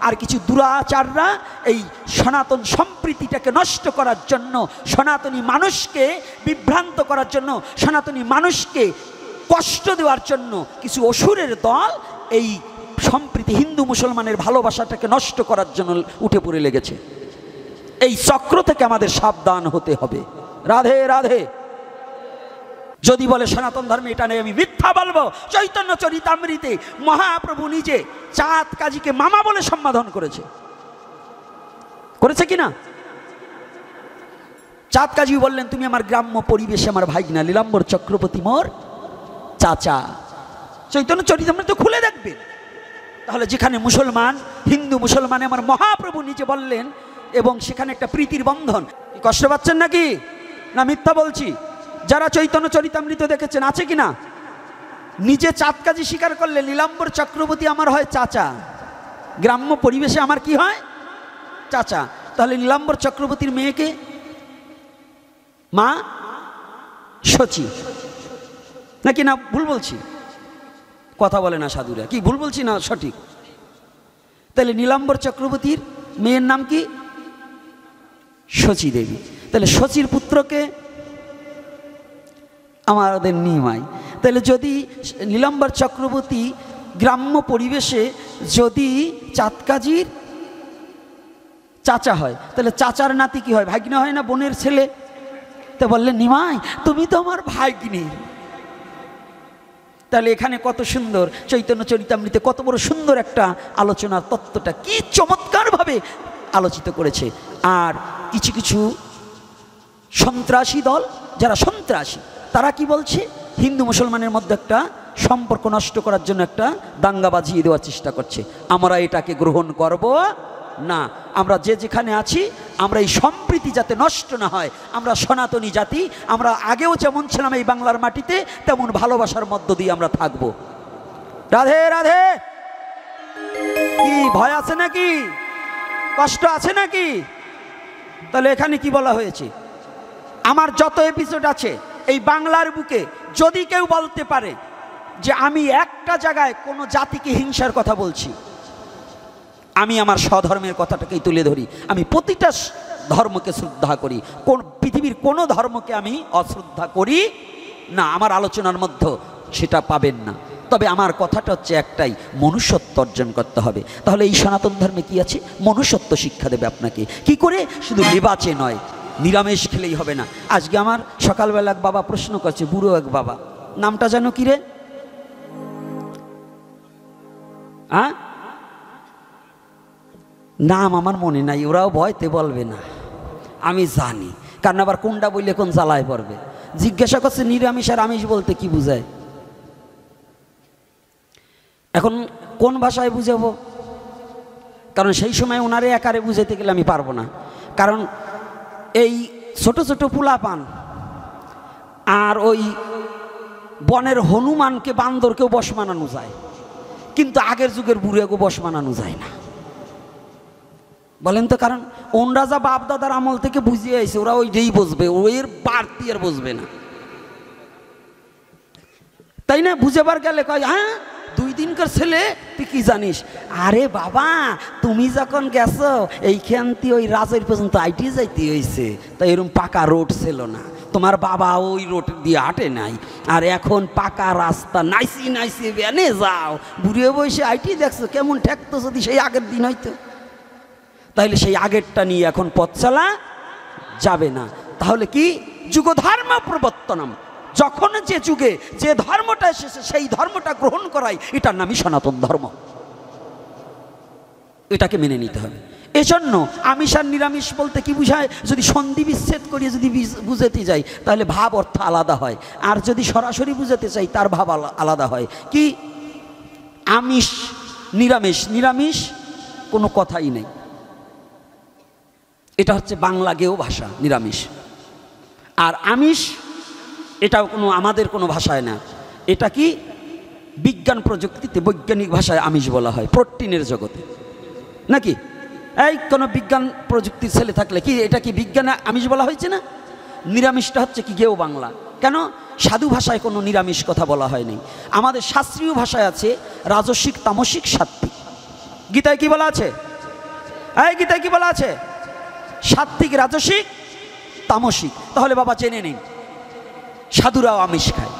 আর কিছু দুরাচাররা এই সনাতন সম্প্রীতিটাকে নষ্ট করার জন্য, সনাতনী মানুষকে বিভ্রান্ত করার জন্য, সনাতনী মানুষকে কষ্ট দেওয়ার জন্য কিছু অসুরের দল এই সম্প্রীতি, হিন্দু মুসলমানের ভালোবাসাটাকে নষ্ট করার জন্য উঠে পড়ে লেগেছে। এই চক্র থেকে আমাদের সাবধান হতে হবে। রাধে রাধে। যদি বলে সনাতন ধর্মে এটা নেই, আমি মিথ্যা বলবো। চৈতন্য চরিতামৃতে মহাপ্রভু নিজে চাঁদ কাজীকে মামা বলে সম্বোধন করেছে, করেছে কিনা? চাঁদ কাজী বললেন, তুমি আমার গ্রাম্য পরিবেশে আমার ভাইগনা নীলাম্বর চক্রবর্তী মোর চাচা। চৈতন্য চরিতামৃত খুলে দেখবেন। তাহলে যেখানে মুসলমান, হিন্দু মুসলমানে আমার মহাপ্রভু নিজে বললেন, এবং সেখানে একটা প্রীতির বন্ধন। কষ্ট পাচ্ছেন নাকি? না মিথ্যা বলছি? যারা চৈতন্য চরিতামৃত দেখেছেন, আছে কিনা? নিজে চাঁদ কাজী স্বীকার করলে নীলাম্বর চক্রবর্তী আমার হয় চাচা, গ্রাম্য পরিবেশে আমার কি হয়? চাচা। তাহলে নীলাম্বর চক্রবর্তীর মেয়েকে মা শচী নাকি? না ভুল বলছি? কথা বলে না সাধুরা, কি ভুল বলছি না সঠিক? তাহলে নীলাম্বর চক্রবর্তীর মেয়ের নাম কি? শচী দেবী। তাহলে শচীর পুত্রকে আমাদের নিমাই। তাহলে যদি নীলাম্বর চক্রবর্তী গ্রাম্য পরিবেশে যদি চাঁদ কাজীর চাচা হয়, তাহলে চাচার নাতি কি হয়? ভাগ্নে হয় না, বোনের ছেলে। তো বললেন, নিমাই তুমি তো আমার ভাগ্নে। তাহলে এখানে কত সুন্দর চৈতন্য চরিতামৃতে কত বড় সুন্দর একটা আলোচনার তত্ত্বটা কি চমৎকারভাবে আলোচিত করেছে। আর কিছু কিছু সন্ত্রাসী দল, যারা সন্ত্রাসী, তারা কি বলছে? হিন্দু মুসলমানের মধ্যে একটা সম্পর্ক নষ্ট করার জন্য একটা দাঙ্গা বাজিয়ে দেওয়ার চেষ্টা করছে। আমরা এটাকে গ্রহণ করব না। আমরা যে যেখানে আছি, আমরা এই সম্প্রীতি যাতে নষ্ট না হয়, আমরা সনাতনী জাতি, আমরা আগেও যেমন ছিলাম এই বাংলার মাটিতে, তেমন ভালোবাসার মধ্য দিয়ে আমরা থাকবো। রাধে রাধে। কি ভয় আছে নাকি? কষ্ট আছে নাকি? তাহলে এখানে কি বলা হয়েছে? আমার যত এপিসোড আছে এই বাংলার বুকে, যদি কেউ বলতে পারে যে আমি একটা জায়গায় কোনো জাতিকে হিংসার কথা বলছি, আমি আমার স্বধর্মের কথাটাকেই তুলে ধরি। আমি প্রতিটা ধর্মকে শ্রদ্ধা করি, কোন পৃথিবীর কোনো ধর্মকে আমি অশ্রদ্ধা করি না। আমার আলোচনার মধ্যে সেটা পাবেন না। তবে আমার কথাটা হচ্ছে একটাই, মনুষ্যত্ব অর্জন করতে হবে। তাহলে এই সনাতন ধর্মে কি আছে? মনুষ্যত্ব শিক্ষা দেবে আপনাকে। কি করে? শুধু লেবাচে নয়, নিরামিষ খেলেই হবে না। আজকে আমার সকালবেলা এক বাবা প্রশ্ন করছে, বুড়ো এক বাবা, নামটা জানো কি রে? নাম আমার মনে নাই, ওরাও ভয়তে বলবে না, আমি জানি, কারণ আবার কোনটা বললে কোন জ্বালায় পড়বে। জিজ্ঞাসা করছে নিরামিষ আর আমিষ বলতে কি বুঝায়। এখন কোন ভাষায় বুঝাবো? কারণ সেই সময় ওনারে একারে বুঝাইতে গেলে আমি পারবো না। কারণ এই ছোট ছোট পোলাপান আর ওই বনের হনুমানকে, বান্দরকেও বশ মানানো যায়, কিন্তু আগের যুগের বুড়িয়াকেও বশ মানানো যায় না। বলেন তো? কারণ ওনরা যা বাপ দাদার আমল থেকে বুঝিয়ে আইছে, ওরা ওইটাই বুঝবে, ওর বাড়তি আর বুঝবে না, তাই না? বুঝেবার গেলে কয়, হ্যাঁ 2 দিনকার ছেলে, তুই কি জানিস? আরে বাবা, তুমি যখন গেছো এইখান থেকে ওই রাজের পর্যন্ত আইটি যাইতে হয়েছে, তাই এরকম পাকা রোড ছিল না, তোমার বাবা ওই রোড দিয়ে হাঁটে নাই, আর এখন পাকা রাস্তা, নাইসি নাইসি ভ্যানে যাও, বুড়িয়ে বসে আইটি দেখছো, কেমন ঠেকতো যদি সেই আগের দিন হইতো। তাইলে সেই আগেরটা নিয়ে এখন পথ চলা যাবে না। তাহলে কি? যুগ ধর্ম প্রবর্তনম, যখন যে যুগে যে ধর্মটা এসেছে সেই ধর্মটা গ্রহণ করাই, এটার নামই সনাতন ধর্ম। এটাকে মেনে নিতে হবে। এজন্য আমিষ আর নিরামিষ বলতে কি বুঝায়? যদি সন্ধি বিচ্ছেদ করিয়ে যদি বুঝাতে যাই, তাহলে ভাব অর্থ আলাদা হয়, আর যদি সরাসরি বুঝাতে চাই তার ভাব আলাদা হয়। কি আমিষ নিরামিষ? নিরামিষ কোনো কথাই নেই, এটা হচ্ছে বাংলা গেও ভাষা নিরামিষ। আর আমিষ এটাও কোনো আমাদের কোনো ভাষায় না, এটা কি বিজ্ঞান প্রযুক্তিতে বৈজ্ঞানিক ভাষায় আমিষ বলা হয়, প্রোটিনের জগতে নাকি? এই কোনো বিজ্ঞান প্রযুক্তির ছেলে থাকলে কি এটা কি বিজ্ঞানে আমিষ বলা হয়েছে না? নিরামিষটা হচ্ছে কি গেও বাংলা। কেন? সাধু ভাষায় কোনো নিরামিষ কথা বলা হয়নি। আমাদের শাস্ত্রীয় ভাষায় আছে রাজসিক, তামসিক, সাত্ত্বিক। গীতায় কি বলা আছে? এই গীতায় কি বলা আছে? সাত্ত্বিক, রাজসিক, তামসিক। তাহলে বাবা জেনে নিন, সাধুরাও আমিষ খায়।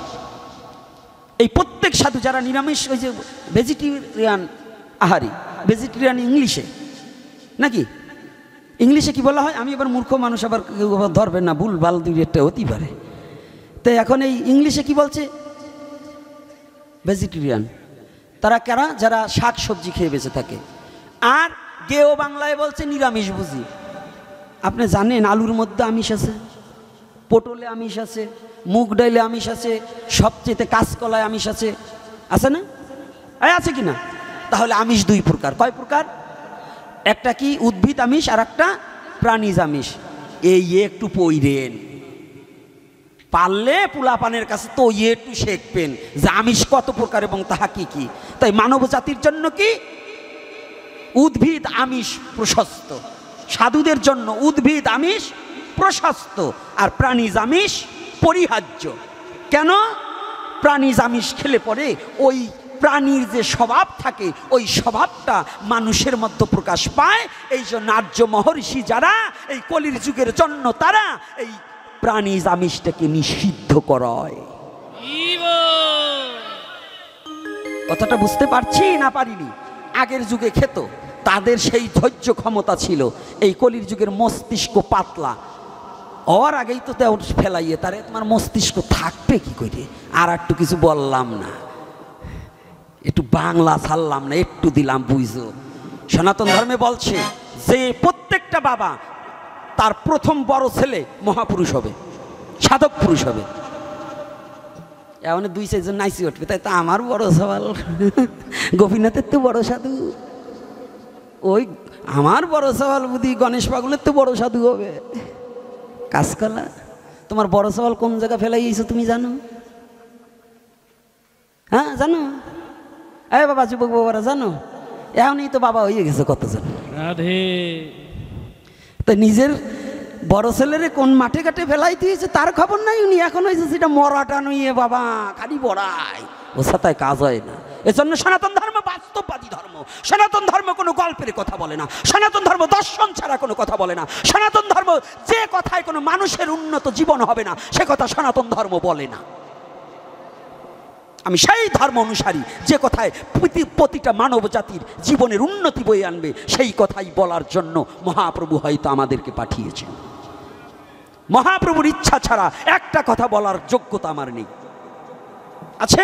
এই প্রত্যেক সাধু যারা নিরামিষ, ওই যে ভেজিটেরিয়ান আহারি, ভেজিটেরিয়ান ইংলিশে নাকি, ইংলিশে কি বলা হয়? আমি এবার মূর্খ মানুষ, আবার ধরবেন না, ভুল ভাল দুই একটা হতেই পারে। তো এখন এই ইংলিশে কি বলছে? ভেজিটেরিয়ান। তারা কারা? যারা শাক সবজি খেয়ে বেঁচে থাকে। আর গেও বাংলায় বলছে নিরামিষ বুঝি। আপনি জানেন আলুর মধ্যে আমিষ আছে, পটলে আমিষ আছে, মুগ ডাইলে আমিষ আছে, সবচেয়ে কাঁচকলায় আমিষ আছে, আছে না? আছে কি না? তাহলে আমিষ দুই প্রকার। কয় প্রকার? একটা কি উদ্ভিদ আমিষ, আর একটা প্রাণীজ আমিষ। এই একটু পইরেন, পারলে পোলাপানের কাছে তো একটু শেখবেন যে আমিষ কত প্রকার এবং তাহা কি কি। তাই মানব জাতির জন্য কি উদ্ভিদ আমিষ প্রশস্ত, সাধুদের জন্য উদ্ভিদ আমিষ প্রশস্ত, আর প্রাণীজ আমিষ পরিহার্য। কেন? প্রাণীজ আমিষ খেলে পরে ওই প্রাণীর যে স্বভাব থাকে, ওই স্বভাবটা মানুষের মধ্যে প্রকাশ পায়। এই জন্য আর্য মহর্ষি যারা এই কলির যুগের জন্য তারা এই প্রাণীজ আমিষটাকে নিষিদ্ধ করায়। কথাটা বুঝতে পারছি না পারিনি? আগের যুগে খেত, তাদের সেই ধৈর্য ক্ষমতা ছিল। এই কলির যুগের মস্তিষ্ক পাতলা, ওর আগেই তো তেও ফেলাইয়ে তারে, তোমার মস্তিষ্ক থাকবে কি করে? আর একটু কিছু বললাম না, একটু বাংলা ছাড়লাম না, একটু দিলাম বুঝো। সনাতন ধর্মে বলছে যে প্রত্যেকটা বাবা তার প্রথম বড় ছেলে মহাপুরুষ হবে, সাধক পুরুষ হবে। এমন দুই চারজন নাইসি উঠবে, তাই তো আমার বড় সওয়াল গোপীনাথের তো বড় সাধু, ওই আমার বড় সওয়াল বুদ্ধি গণেশ পাগলের তো বড় সাধু হবে। কাঁচকলা, তোমার বড় সওয়াল কোন জায়গা ফেলাইছো তুমি জানো? হ্যাঁ জানো? এই বাবা, যুবক বাবারা জানো? এমনই তো বাবা হয়ে গেছে কতজন। তো নিজের বড় ছেলেরে কোন মাঠে ঘাটে ফেলাই দিয়েছে তার খবর নাই। উনি এখন হয়েছে সেটা মরাটা নইয়ে বাবা খালি বড়ায়, ও সাথে কাজ হয় না। এজন্য সনাতন ধর্ম বাস্তববাদী ধর্ম। সনাতন ধর্ম কোনো গল্পের কথা বলে না। সনাতন ধর্ম দর্শন ছাড়া কোনো কথা বলে না। সনাতন ধর্ম যে কথায় কোনো মানুষের উন্নত জীবন হবে না সে কথা সনাতন ধর্ম বলে না। আমি সেই ধর্ম অনুসারী যে কথায় প্রতিটা মানব জাতির জীবনের উন্নতি বয়ে আনবে, সেই কথাই বলার জন্য মহাপ্রভু হয়তো আমাদেরকে পাঠিয়েছেন। মহাপ্রভুর ইচ্ছা ছাড়া একটা কথা বলার যোগ্যতা আমার নেই। আছে?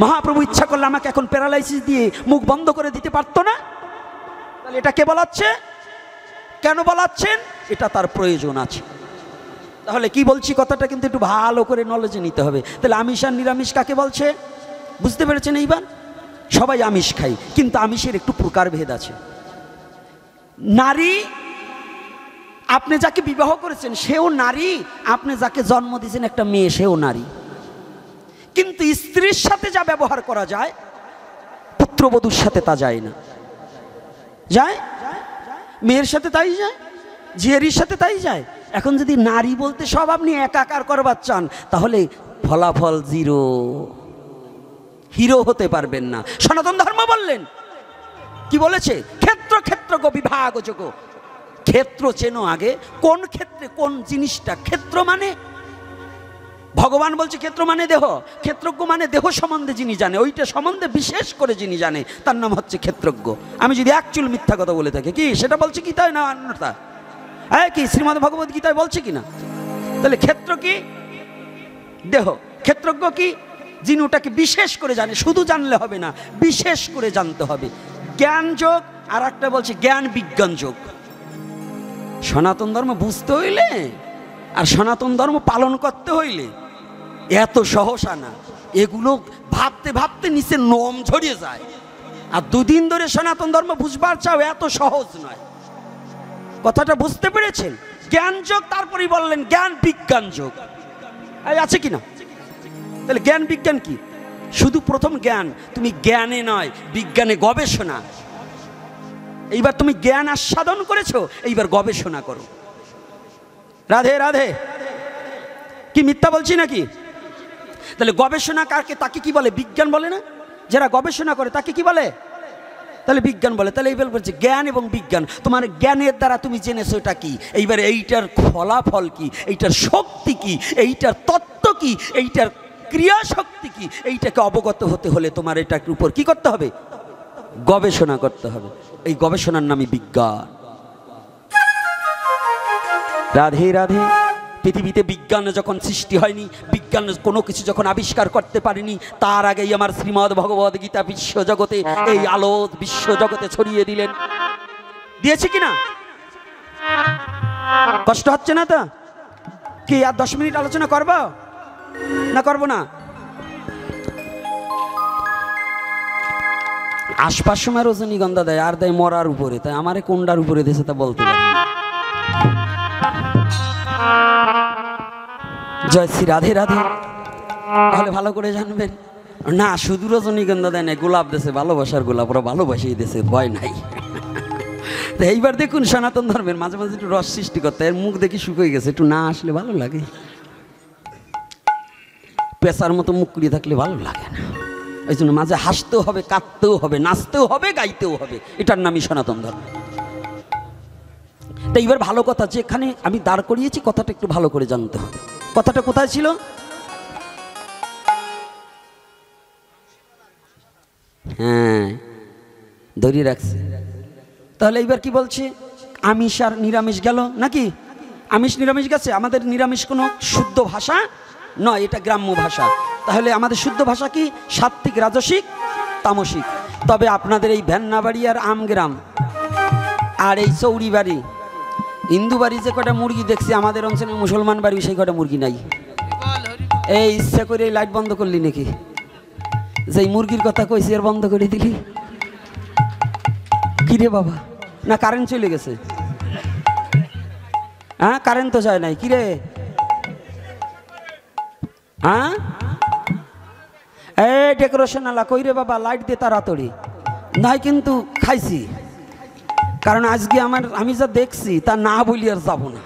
মহাপ্রভু ইচ্ছা করলে আমাকে এখন প্যারালাইসিস দিয়ে মুখ বন্ধ করে দিতে পারতো না? তাহলে এটা কে বলাচ্ছে? কেন বলাচ্ছেন? এটা তার প্রয়োজন আছে। তাহলে কি বলছি কথাটা কিন্তু একটু ভালো করে নলেজে নিতে হবে। তাহলে আমিষ আর নিরামিষ কাকে বলছে বুঝতে পেরেছেন? এইবার সবাই আমিষ খাই, কিন্তু আমিষের একটু প্রকারভেদ আছে। নারী, আপনি যাকে বিবাহ করেছেন সেও নারী, আপনি যাকে জন্ম দিয়েছেন একটা মেয়ে সেও নারী। কিন্তু স্ত্রীর সাথে যা ব্যবহার করা যায় পুত্রবধূর সাথে তা যায় না। যায়? মেয়ের সাথে তাই যায়, ঝিয়ারির সাথে তাই যায়। এখন যদি নারী বলতে সব আপনি একাকার করবার চান তাহলে ফলাফল জিরো, হিরো হতে পারবেন না। সনাতন ধর্ম বললেন কি বলেছে? ক্ষেত্র ক্ষেত্রজ্ঞ বিভাগ যোগ। ক্ষেত্র চেনো আগে, কোন ক্ষেত্রে কোন জিনিসটা ক্ষেত্র মানে। ভগবান বলছে ক্ষেত্র মানে দেহ, ক্ষেত্রজ্ঞ মানে দেহ সম্বন্ধে যিনি জানে, ওইটা সম্বন্ধে বিশেষ করে যিনি জানে তার নাম হচ্ছে ক্ষেত্রজ্ঞ। আমি যদি একচুল মিথ্যা কথা বলে থাকি, কি সেটা বলছে গীতায় না অন্যতা? হ্যাঁ, কি শ্রীমদ্ ভগবত গীতায় বলছে কিনা? তাহলে ক্ষেত্র কি? দেহ। ক্ষেত্রজ্ঞ কি? যিনি ওটাকে বিশেষ করে জানে। শুধু জানলে হবে না, বিশেষ করে জানতে হবে। জ্ঞান যোগ, আর একটা বলছে জ্ঞান বিজ্ঞান যোগ। সনাতন ধর্ম বুঝতে হইলে আর সনাতন ধর্ম পালন করতে হইলে এত সহসা না, এগুলো ভাবতে ভাবতে নিচে নোম ঝরিয়ে যায়। আর দুদিন ধরে সনাতন ধর্ম বুঝবার চাও, এত সহজ নয়। কথাটা বুঝতে পেরেছেন? জ্ঞান যোগ, তারপরেই বললেন জ্ঞান বিজ্ঞান যোগ। আছে কিনা? তাহলে জ্ঞান বিজ্ঞান কি? শুধু প্রথম জ্ঞান, তুমি জ্ঞানে নয় বিজ্ঞানে গবেষণা। এইবার তুমি জ্ঞান আস্বাদন করেছো, এইবার গবেষণা করো। রাধে রাধে। কি মিথ্যা বলছি নাকি? তাহলে গবেষণা কাকে, তাকে কি বলে? বিজ্ঞান বলে না? যারা গবেষণা করে তাকে কি বলে? তাহলে বিজ্ঞান বলে। তাহলে এইবার বলছে জ্ঞান এবং বিজ্ঞান, তোমার জ্ঞানের দ্বারা তুমি জেনেছো এটা কি, এইবার এইটার ফলাফল কি, এইটার শক্তি কি, এইটার তত্ত্ব কি, এইটার ক্রিয়া শক্তি কি, এইটাকে অবগত হতে হলে তোমার এটার উপর কি করতে হবে? গবেষণা করতে হবে। এই গবেষণার নামই বিজ্ঞান। রাধে রাধে। পৃথিবীতে বিজ্ঞান যখন সৃষ্টি হয়নি, বিজ্ঞান কোনো কিছু যখন আবিষ্কার করতে পারেনি, তার আগেই আমার শ্রীমদ্ ভগবদ গীতা বিশ্বজগতে এই আলো বিশ্বজগতে ছড়িয়ে দিলেন। দিয়েছি কিনা? কষ্ট হচ্ছে না তো? কি আর 10 মিনিট আলোচনা করব না করব না? আশপাশ সময় রজনীগন্ধা দেয়, আর দেয় মরার উপরে, তাই আমারে কোনটার উপরে দিয়েছে তা বলতে পারি। জয় শ্রী রাধে রাধে। তাহলে ভালো করে জানবেন না, শুধু রজনীগন্ধা দেয় না, গোলাপ দেশে, ভালোবাসার গোলাপ, ওরা ভালোবাসেই দেশে, ভয় নাই। তো এইবার দেখুন সনাতন ধর্মের মাঝে মাঝে একটু রস সৃষ্টি করতে, এর মুখ দেখি শুকিয়ে গেছে, একটু না আসলে ভালো লাগে, পেশার মতো মুখ করিয়ে থাকলে ভালো লাগে না। এই জন্য মাঝে হাসতেও হবে, কাঁদতেও হবে, নাচতেও হবে, গাইতেও হবে, এটার নামই সনাতন ধর্ম। তো এইবার ভালো কথা, যেখানে আমি দাঁড় করিয়েছি কথাটা একটু ভালো করে জানতে হবে। কথাটা কোথায় ছিল? হ্যাঁ, ধরিয়ে রাখছে। তাহলে এইবার কি বলছে? আমিষ আর নিরামিষ গেল নাকি? আমিষ নিরামিষ গেছে। আমাদের নিরামিষ কোনো শুদ্ধ ভাষা নয়, এটা গ্রাম্য ভাষা। তাহলে আমাদের শুদ্ধ ভাষা কি? সাত্ত্বিক, রাজসিক, তামসিক। তবে আপনাদের এই ভ্যান্নাবাড়ি আর আমগ্রাম আর এই চৌরি বাড়ি, হিন্দু বাড়ি যে কটা মুরগি দেখছি, আমাদের অঞ্চলে মুসলমান বাড়ি সেই কটা মুরগি নাই। এই ইচ্ছা করে এই লাইট বন্ধ করলি নাকি? যেই মুরগির কথা কইছি আর বন্ধ করে দিলি? কিরে বাবা, না কারেন্ট চলে গেছে? হ্যাঁ, কারেন্ট তো যায় নাই। কিরে, হ্যাঁ, এই ডেকোরেশন আলা কই রে বাবা, লাইট দিয়ে তাড়াতাড়ি নাই। কিন্তু খাইছি, কারণ আজকে আমি যা দেখছি তা না বলি আর যাব না।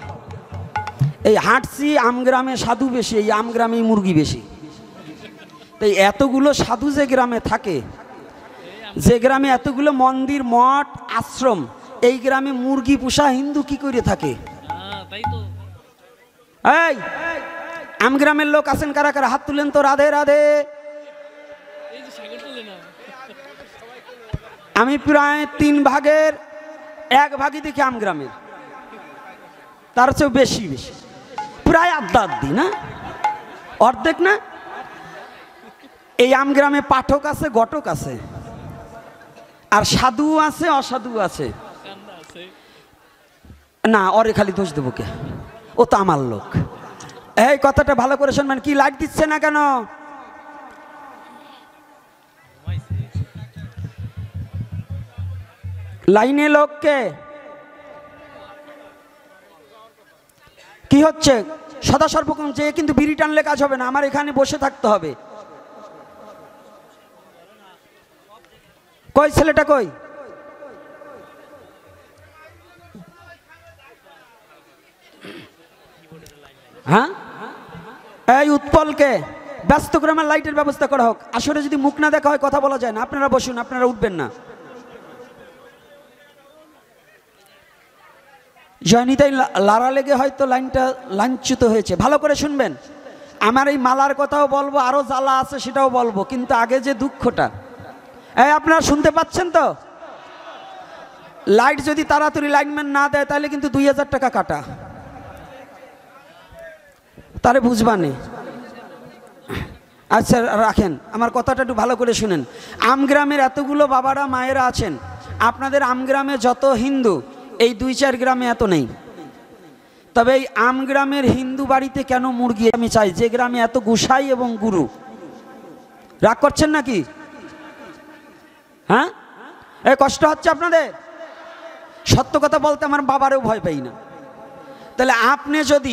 এই হাঁটছি, আমগ্রামে সাধু বেশি, এই আমগ্রামে মুরগি বেশি। তাই এতগুলো সাধু যে গ্রামে থাকে, যে গ্রামে এতগুলো মন্দির, মঠ, আশ্রম, এই গ্রামে মুরগি পোষা হিন্দু কি করে থাকে? এই আমগ্রামের লোক আছেন কারা কারা? হাত তুলেন তো। রাধে রাধে। আমি প্রায় 3 ভাগের 1 ভাগই দেখি আমগ্রামের, তার চেয়েও বেশি বেশি, প্রায় আধা না, অর্ধেক না। এই আমগ্রামে পাঠক আছে, ঘটক আছে, আর সাধু আছে, অসাধু আছে। না, ওরে খালি দোষ দেবো কে? ও তো আমার লোক। এই কথাটা ভালো করে শুনবেন। কি লাইট দিচ্ছে না কেন? লাইনে লোককে কি হচ্ছে? সদা সর্বক্ষণ যে কিন্তু বিড়ি টানলে কাজ হবে না, আমার এখানে বসে থাকতে হবে। কই ছেলেটা কই? হ্যাঁ, এই উৎপলকে ব্যস্ত করে আমার লাইটের ব্যবস্থা করা হোক। আসলে যদি মুখ না দেখা হয় কথা বলা যায় না। আপনারা বসুন, আপনারা উঠবেন না। জয়নিতাই লারা লেগে হয়তো লাইনটা লাঞ্ছিত হয়েছে। ভালো করে শুনবেন। আমার এই মালার কথাও বলবো, আরো জ্বালা আছে সেটাও বলবো, কিন্তু আগে যে দুঃখটা, এই আপনারা শুনতে পাচ্ছেন তো? লাইট যদি তাড়াতাড়ি লাইনম্যান না দেয় তাহলে কিন্তু 2000 টাকা কাটা, তারে বুঝবানি। আচ্ছা রাখেন, আমার কথাটা একটু ভালো করে শুনেন। আমগ্রামের এতগুলো বাবারা মায়েরা আছেন, আপনাদের আমগ্রামে যত হিন্দু, এই 2-4 গ্রামে এত নেই। তবে এই আমগ্রামের হিন্দু বাড়িতে কেন মুরগি আমি চাই, যে গ্রামে এত গোসাই এবং গুরু? রাগ করছেন নাকি? হ্যাঁ, এই কষ্ট হচ্ছে আপনাদের? সত্য কথা বলতে আমার বাবারও ভয় পাই না। তাহলে আপনি যদি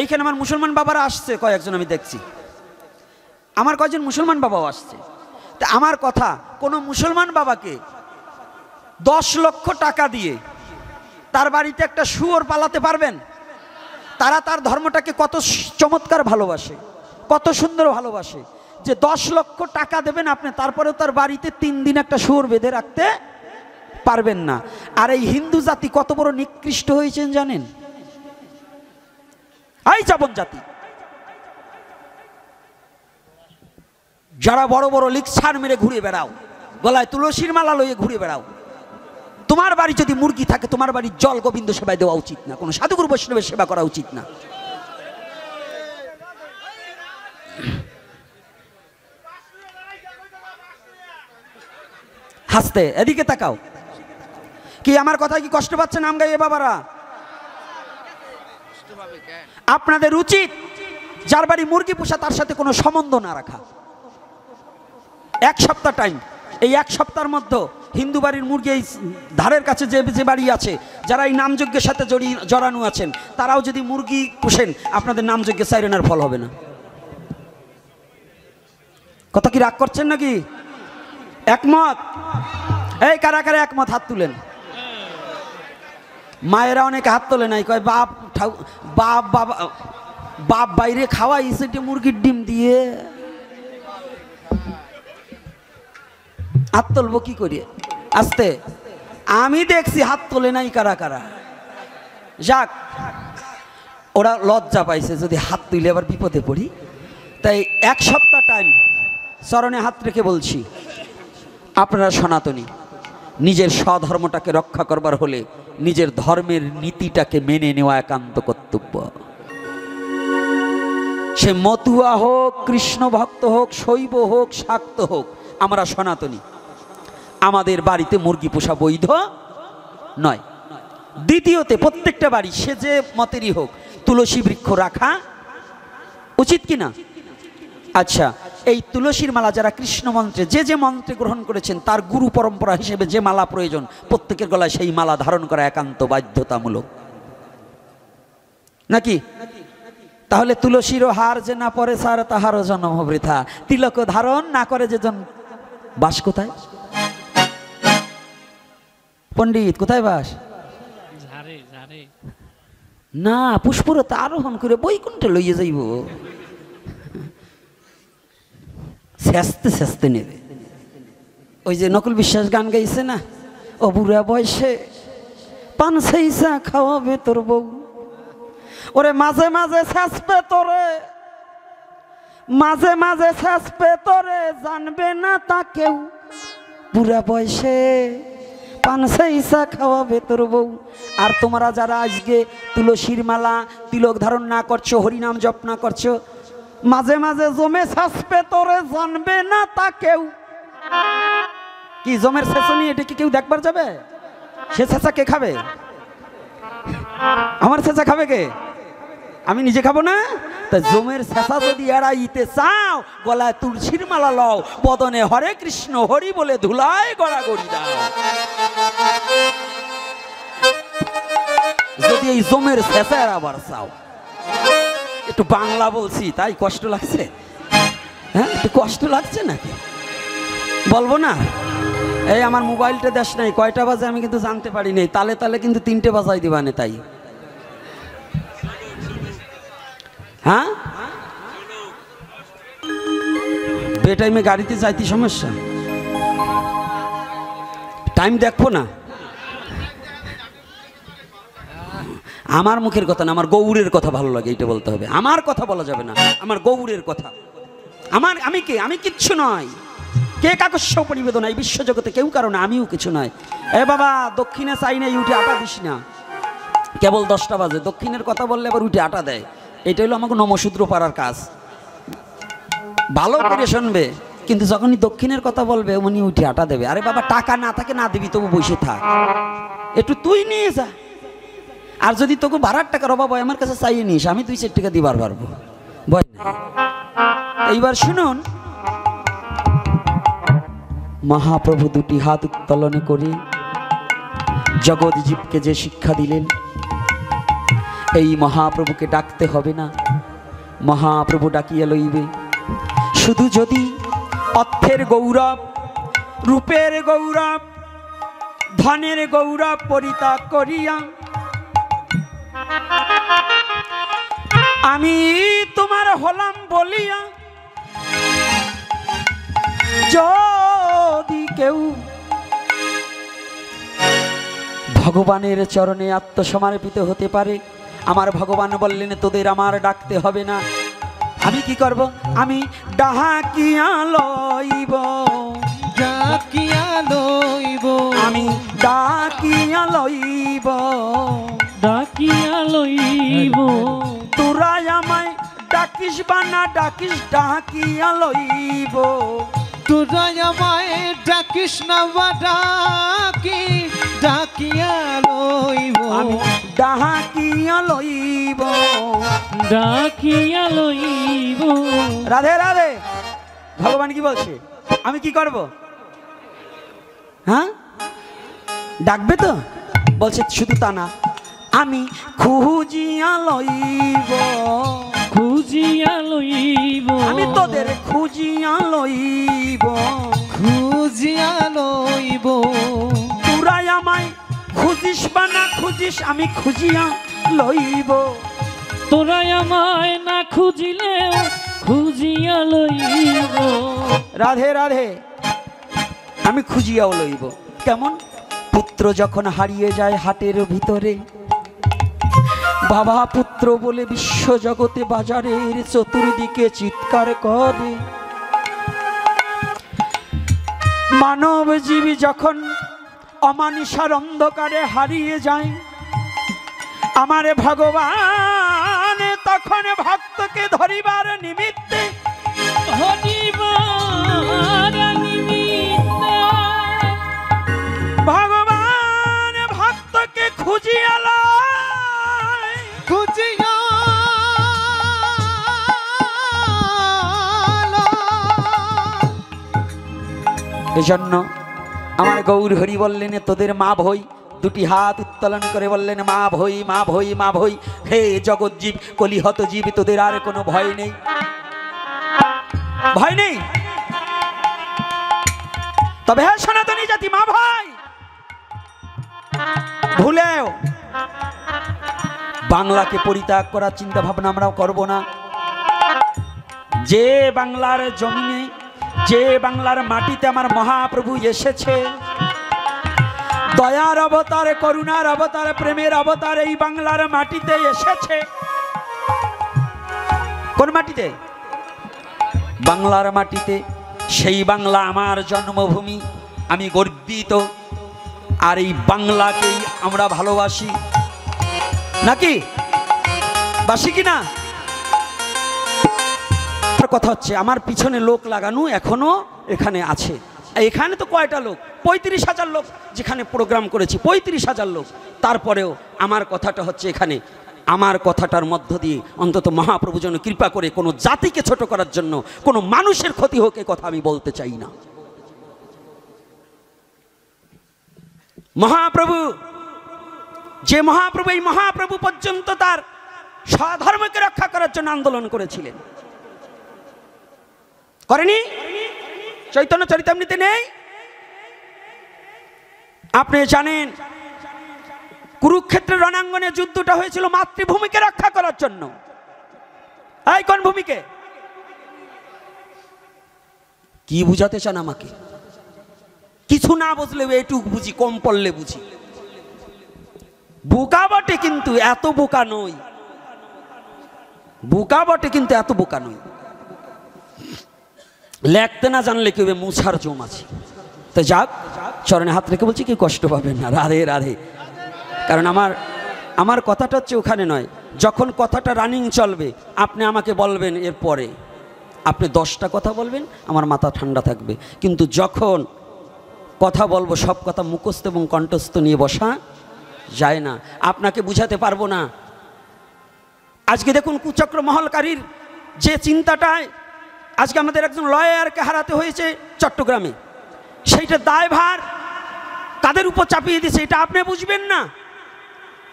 এইখানে আমার মুসলমান বাবারা আসছে কয়েকজন, আমি দেখছি আমার কয়েকজন মুসলমান বাবাও আসছে। তা আমার কথা, কোনো মুসলমান বাবাকে 10 লক্ষ টাকা দিয়ে তার বাড়িতে একটা শুয়োর পালাতে পারবেন? তারা তার ধর্মটাকে কত চমৎকার ভালোবাসে, কত সুন্দর ভালোবাসে। যে 10 লক্ষ টাকা দেবেন আপনি, তারপরেও তার বাড়িতে 3 দিন একটা শুয়োর বেঁধে রাখতে পারবেন না। আর এই হিন্দু জাতি কত বড় নিকৃষ্ট হয়েছেন জানেন? এই যাবন জাতি যারা বড় বড় লিকছার মেরে ঘুরে বেড়াও, গলায় তুলসীর মালা লইয়ে ঘুরে বেড়াও, তোমার বাড়ি যদি মুরগি থাকে তোমার বাড়ির জল গোবিন্দ সেবায় দেওয়া উচিত না, কোনো সাধুগুরু বৈষ্ণবের সেবা করা উচিত না। হাসতে, এদিকে তাকাও। কি আমার কথায় কি কষ্ট পাচ্ছে নাম গাইয়ে বাবারা? আপনাদের উচিত যার বাড়ি মুরগি পোষা তার সাথে কোনো সম্বন্ধ না রাখা। 1 সপ্তাহ টাইম, এই 1 সপ্তাহের মধ্যে হিন্দু বাড়ির মুরগি এই ধারের কাছে যে বাড়ি আছে যারা এই নামযজ্ঞের সাথে জড়ানো আছেন তারাও যদি মুরগি পোষেন আপনাদের নামযজ্ঞে সাইরেনার ফল হবে না। কথা কি রাগ করছেন নাকি? একমত? এই কারা কারা একমত হাত তুলেন। মায়েরা অনেকে হাত তোলে নাই, কয় বাপ বাপ বাবা বাপ বাইরে খাওয়াই সেটি মুরগির ডিম দিয়ে। হাত তুলবো কি করি? আস্তে, আমি দেখছি হাত তোলে নাই কারা কারা। যাক, ওরা লজ্জা পাইছে যদি হাত তুলে আবার বিপদে পড়ি। তাই 1 সপ্তাহ টাইম চরণে হাত রেখে বলছি, আপনারা সনাতনী, নিজের স্বধর্মটাকে রক্ষা করবার হলে নিজের ধর্মের নীতিটাকে মেনে নেওয়া একান্ত কর্তব্য। সে মতুয়া হোক, কৃষ্ণ ভক্ত হোক, শৈব হোক, শাক্ত হোক, আমরা সনাতনী, আমাদের বাড়িতে মুরগি পোষা বৈধ নয়। দ্বিতীয়তে, প্রত্যেকটা বাড়ি সে যে মতেরই হোক তুলসী বৃক্ষ রাখা উচিত কিনা? আচ্ছা, এই তুলসীর মালা যারা কৃষ্ণ মন্ত্রে যে মন্ত্রে গ্রহণ করেছেন তার গুরু পরম্পরা হিসেবে যে মালা প্রয়োজন প্রত্যেকের গলায় সেই মালা ধারণ করা একান্ত বাধ্যতামূলক নাকি? তাহলে তুলসীরও হার যে না পরে স্যার তাহারও জন্ম বৃথা, তিলক ধারণ না করে যে জন বাস কোথায়? পণ্ডিত কোথায় বাস? না, পুষ্পরতা আরোহণ করে বৈকুণ্ঠে লইয়ে যাইব, সেচতে সেচতে নেবে। ওই যে নকুল বিশ্বাস গান গাইছে না, ও বুড়া বয়সে পান সেইসা খাওয়াবে তোর বউ, ওরে মাঝে মাঝে শেষপে তোরে, মাঝে মাঝে শেষপে তোরে, জানবে না তা কেউ, বুড়া বয়সে পান সেইসা খাওয়াবে তোর বউ। আর তোমরা যারা আজকে তুলসীর মালা তিলক ধারণ না করছো, হরিনাম জপ না করছো, মাঝে মাঝে জমে শাসপে তোরে, জানবে না তা কেউ। কি জমের শেষনি এটা কি কেউ দেখবার যাবে? সে শেষা কে খাবে? আমার শেষা খাবে কে? আমি নিজে খাবো না? তা জমের শেষা যদি এড়াইতে চাও গলায় তুলসীর মালা লও, বদনে হরে কৃষ্ণ হরি বলে ধুলায় গড়াগড়ি দাও। যদি এই জমের শেষা এড়াবার চাও, একটু বাংলা বলছি তাই কষ্ট লাগছে, হ্যাঁ একটু কষ্ট লাগছে নাকি? বলবো না? এই আমার মোবাইলটা দেশ নাই, কয়টা বাজে আমি কিন্তু জানতে পারি নাই, তালে তালে কিন্তু 3টে বাজাই দিবানে। তাই হ্যাঁ, বেটাইমে গাড়িতে যাইতে সমস্যা, টাইম দেখবো না। আমার মুখের কথা না, আমার গৌরের কথা ভালো লাগে, এটা বলতে হবে। আমার কথা বলা যাবে না, আমার গৌরের কথা। আমি কে? আমি কিচ্ছু নয়। কে কাকস্য পরিবেদন, এই বিশ্বজগতে কেউ কারণ আমিও কিছু নয়। এ বাবা, দক্ষিণে চাই না উঠে আটা দিস না, কেবল 10টা বাজে। দক্ষিণের কথা বললে আবার উঠে আটা দেয়। এটা হলো আমাকে নমশূদ্র পাড়ার কাজ। ভালো করে শুনবে, কিন্তু যখনই দক্ষিণের কথা বলবে উনি উঠে আটা দেবে। আরে বাবা, টাকা না থাকে না দিবি, তবু বসে থাক, একটু তুই নিয়ে যা। আর যদি তোকে ভাড়ার টাকার অভাব হয় আমার কাছে চাইয়ে নিস, আমি 2-4 টাকা দিবার পারবো, ভয় নেই। এইবার শুনুন, মহাপ্রভু 2টি হাত উত্তোলন করে জগৎ জীবকে যে শিক্ষা দিলেন, এই মহাপ্রভুকে ডাকতে হবে না, মহাপ্রভু ডাকিয়া লইবে। শুধু যদি অর্থের গৌরব, রূপের গৌরব, ধনের গৌরব পরিত্যাগ করিয়া আমি তোমার হলাম বলিয়া যদি কেউ ভগবানের চরণে আত্মসমর্পিত হতে পারে, আমার ভগবান বললেন তোদের আমার ডাকতে হবে না। আমি কি করব? আমি ডাকিয়া লইব, ডাকিয়া লইব, আমি ডাকিয়া লইব, ডাকিয়া লইব। তোরা আমায় ডাকিস বা না ডাকিস, ডাকিয়া লইব। তোরা আমায় ডাকিস না বা ডাকি, ডাকিয়া লইব, আমি ডাকিয়া লইব, ডাকিয়া লইব। রাধে রাধে। ভগবান কি বলছে? আমি কি করব? হ্যাঁ, ডাকবে তো? বলছে শুধু তা না, আমি খুঁজিয়া লইব, খুঁজিয়া লইব, আমি তোদের খুঁজিয়া লইব, খুঁজিয়া লইব। তোরা আমায় খুঁজিস বা না খুঁজিস, আমি খুঁজিয়া লইব। তোরা আমায় না খুঁজিলেও খুঁজিয়া লইব। রাধে রাধে। আমি খুঁজিয়াও লইব। কেমন? পুত্র যখন হারিয়ে যায় হাটের ভিতরে, বাবা পুত্র বলে বিশ্ব জগতে বাজারের চতুর্দিকে চিৎকার করে, মানব জীবী যখন অমানিসার অন্ধকারে হারিয়ে যায়, আমার ভগবান তখন ভক্তকে ধরিবার নিমিত্তে, ভগবান ভক্তকে খুঁজিয়া লয়, খুঁজিয়া এজন্য আমার গৌর হরি বললেন তোদের মা ভই, দুটি হাত উত্তোলন করে বললেন মা ভই, মা ভই, মা ভই। হে জগৎ জীব, কলিহত জীব, তোদের আর কোনো ভয় নেই, ভয় নেই। তবে হ্যাঁ সনাতনী জাতি, মা ভাই, ভুলেও বাংলাকে পরিত্যাগ করার চিন্তা ভাবনা আমরাও করব না। যে বাংলার জমিনে, যে বাংলার মাটিতে আমার মহাপ্রভু এসেছে, দয়ার অবতার, করুণার অবতার, প্রেমের অবতার এই বাংলার মাটিতে এসেছে। কোন মাটিতে? বাংলার মাটিতে। সেই বাংলা আমার জন্মভূমি, আমি গর্বিত। আর এই বাংলাকেই আমরা ভালোবাসি, নাকি বাসি কিনা? কথা হচ্ছে আমার পিছনে লোক লাগানো এখনো এখানে আছে। এখানে তো কয়টা লোক? 35,000 লোক যেখানে প্রোগ্রাম করেছি, 35,000 লোক। তারপরেও আমার কথাটা হচ্ছে এখানে, আমার কথাটার মধ্য দিয়ে অন্তত মহাপ্রভু যেন কৃপা করে কোনো জাতিকে ছোট করার জন্য, কোনো মানুষের ক্ষতি হোক, এ কথা আমি বলতে চাই না। মহাপ্রভু, যে মহাপ্রভু, এই মহাপ্রভু পর্যন্ত তার স্বধর্মকে রক্ষা করার জন্য আন্দোলন করেছিলেন, করেনি? চৈতন্য চরিতামৃতে নেই? আপনি জানেন কুরুক্ষেত্রের রণাঙ্গনে যুদ্ধটা হয়েছিল মাতৃভূমিকে রক্ষা করার জন্য। এই কোন ভূমিকে? কি বুঝাতে চান আমাকে? কিছু না বুঝলেও এটুক বুঝি, কম পড়লে বুঝি। বোকা বটে কিন্তু এত বোকা নই, বোকা বটে কিন্তু এত বোকা নই। লেখতে না জানলে কেউ মুছার জম আছে। তো যাক, চরণে হাত রেখে বলছি কি কষ্ট পাবেন না। রাধে রাধে। কারণ আমার কথাটা হচ্ছে ওখানে নয়, যখন কথাটা রানিং চলবে আপনি আমাকে বলবেন, এরপরে আপনি 10টা কথা বলবেন, আমার মাথা ঠান্ডা থাকবে। কিন্তু যখন কথা বলবো সব কথা মুখস্থ এবং কণ্ঠস্থ নিয়ে বসা যায় না, আপনাকে বুঝাতে পারবো না। আজকে দেখুন কুচক্র মহলকারীর যে চিন্তাটায় আজকে আমাদের একজন লয়ারকে হারাতে হয়েছে চট্টগ্রামে, সেইটা দায়ভার কাদের উপর চাপিয়ে দিয়েছে এটা আপনি বুঝবেন না।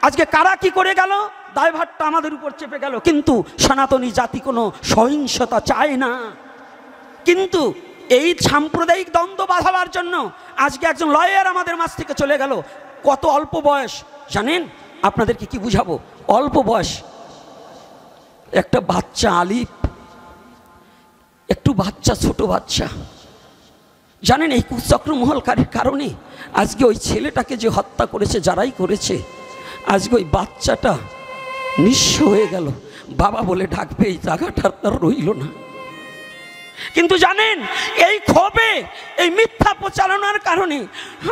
আজকে কারা কি করে গেল, দায়ভারটা আমাদের উপর চেপে গেল। কিন্তু সনাতনী জাতি কোনো সহিংসতা চায় না। কিন্তু এই সাম্প্রদায়িক দ্বন্দ্ব বাঁধাবার জন্য আজকে একজন লয়ার আমাদের মাঝ থেকে চলে গেল। কত অল্প বয়স জানেন? আপনাদেরকে কি বুঝাবো? অল্প বয়স একটা বাচ্চা, আলিফ, একটু বাচ্চা, ছোট বাচ্চা, জানেন এই কুচক্রমহলকারীর কারণে আজকে ওই ছেলেটাকে যে হত্যা করেছে, যারাই করেছে, আজকে ওই বাচ্চাটা নিঃস্ব হয়ে গেল। বাবা বলে ডাকবে এই জায়গাটা তার রইল না। কিন্তু জানেন এই ক্ষোভে, এই মিথ্যা প্রচারণার কারণে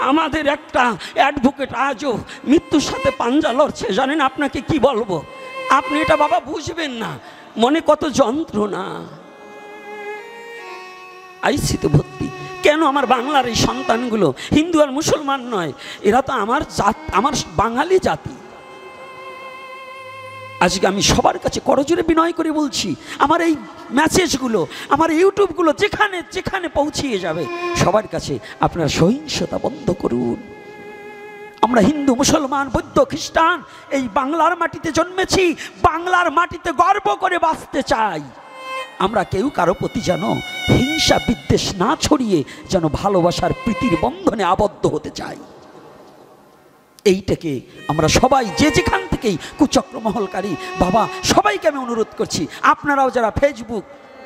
আমাদের একটা অ্যাডভোকেট আজও মৃত্যুর সাথে পাঞ্জা লড়ছে। জানেন আপনাকে কি বলবো, আপনি এটা বাবা বুঝবেন না, মনে কত যন্ত্রণা। আইসিতে ভর্তি কেন? আমার বাংলার এই সন্তানগুলো হিন্দু আর মুসলমান নয়, এরা তো আমার জাত, আমার বাঙালি জাতি। আজকে আমি সবার কাছে করজোরে বিনয় করে বলছি, আমার এই মেসেজগুলো, আমার ইউটিউবগুলো যেখানে যেখানে পৌঁছিয়ে যাবে, সবার কাছে আপনারা সহিংসতা বন্ধ করুন। আমরা হিন্দু, মুসলমান, বৌদ্ধ, খ্রিস্টান এই বাংলার মাটিতে জন্মেছি, বাংলার মাটিতে গর্ব করে বাঁচতে চাই। আমরা কেউ কারো প্রতি যেন হিংসা বিদ্বেষ না ছড়িয়ে যেন ভালোবাসার প্রীতির বন্ধনে আবদ্ধ হতে চাই। এইটাকে আমরা সবাই যে যেখান থেকেই কুচক্রমহলকারী বাবা সবাইকে আমি অনুরোধ করছি, আপনারাও যারা ফেসবুক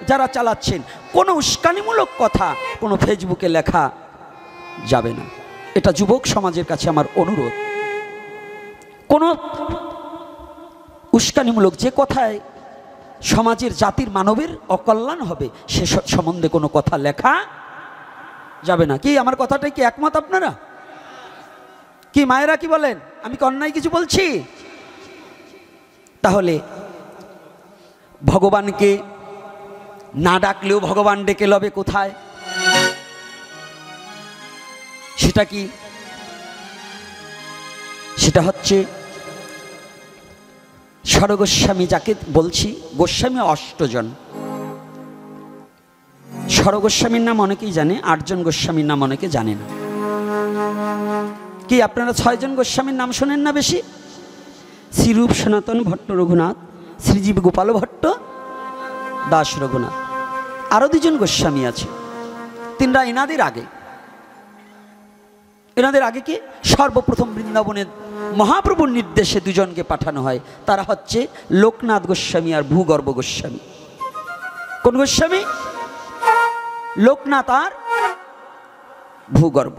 যারা চালাচ্ছেন, কোনো উস্কানিমূলক কথা কোনো ফেসবুকে লেখা যাবে না। এটা যুবক সমাজের কাছে আমার অনুরোধ। কোনো উস্কানিমূলক যে কথায় সমাজের জাতির মানবের অকল্যাণ হবে সে সম্বন্ধে কোনো কথা লেখা যাবে না। কি আমার কথাটাই কি একমত আপনারা? কি মায়েরা কি বলেন? আমি কি অন্যায় কিছু বলছি? তাহলে ভগবানকে না ডাকলেও ভগবান ডেকে লবে কোথায়? সেটা কি? সেটা হচ্ছে ষড়গোস্বামী, যাকে বলছি গোস্বামী 8 জন। ষড়গোস্বামীর নাম অনেকেই জানে, 8 জন গোস্বামীর নাম অনেকে জানে না। কি আপনারা 6 জন গোস্বামীর নাম শোনেন না বেশি? শ্রীরূপ সনাতন ভট্ট রঘুনাথ, শ্রীজীব গোপাল ভট্ট, দাস রঘুনাথ। আরও 2 জন গোস্বামী আছে, তিনরা এনাদের আগে। এনাদের আগে কি সর্বপ্রথম বৃন্দাবনের মহাপ্রভুর নির্দেশে 2 জনকে পাঠানো হয়। তারা হচ্ছে লোকনাথ গোস্বামী আর ভূগর্ভ গোস্বামী। কোন গোস্বামী? লোকনাথ আর ভূগর্ভ।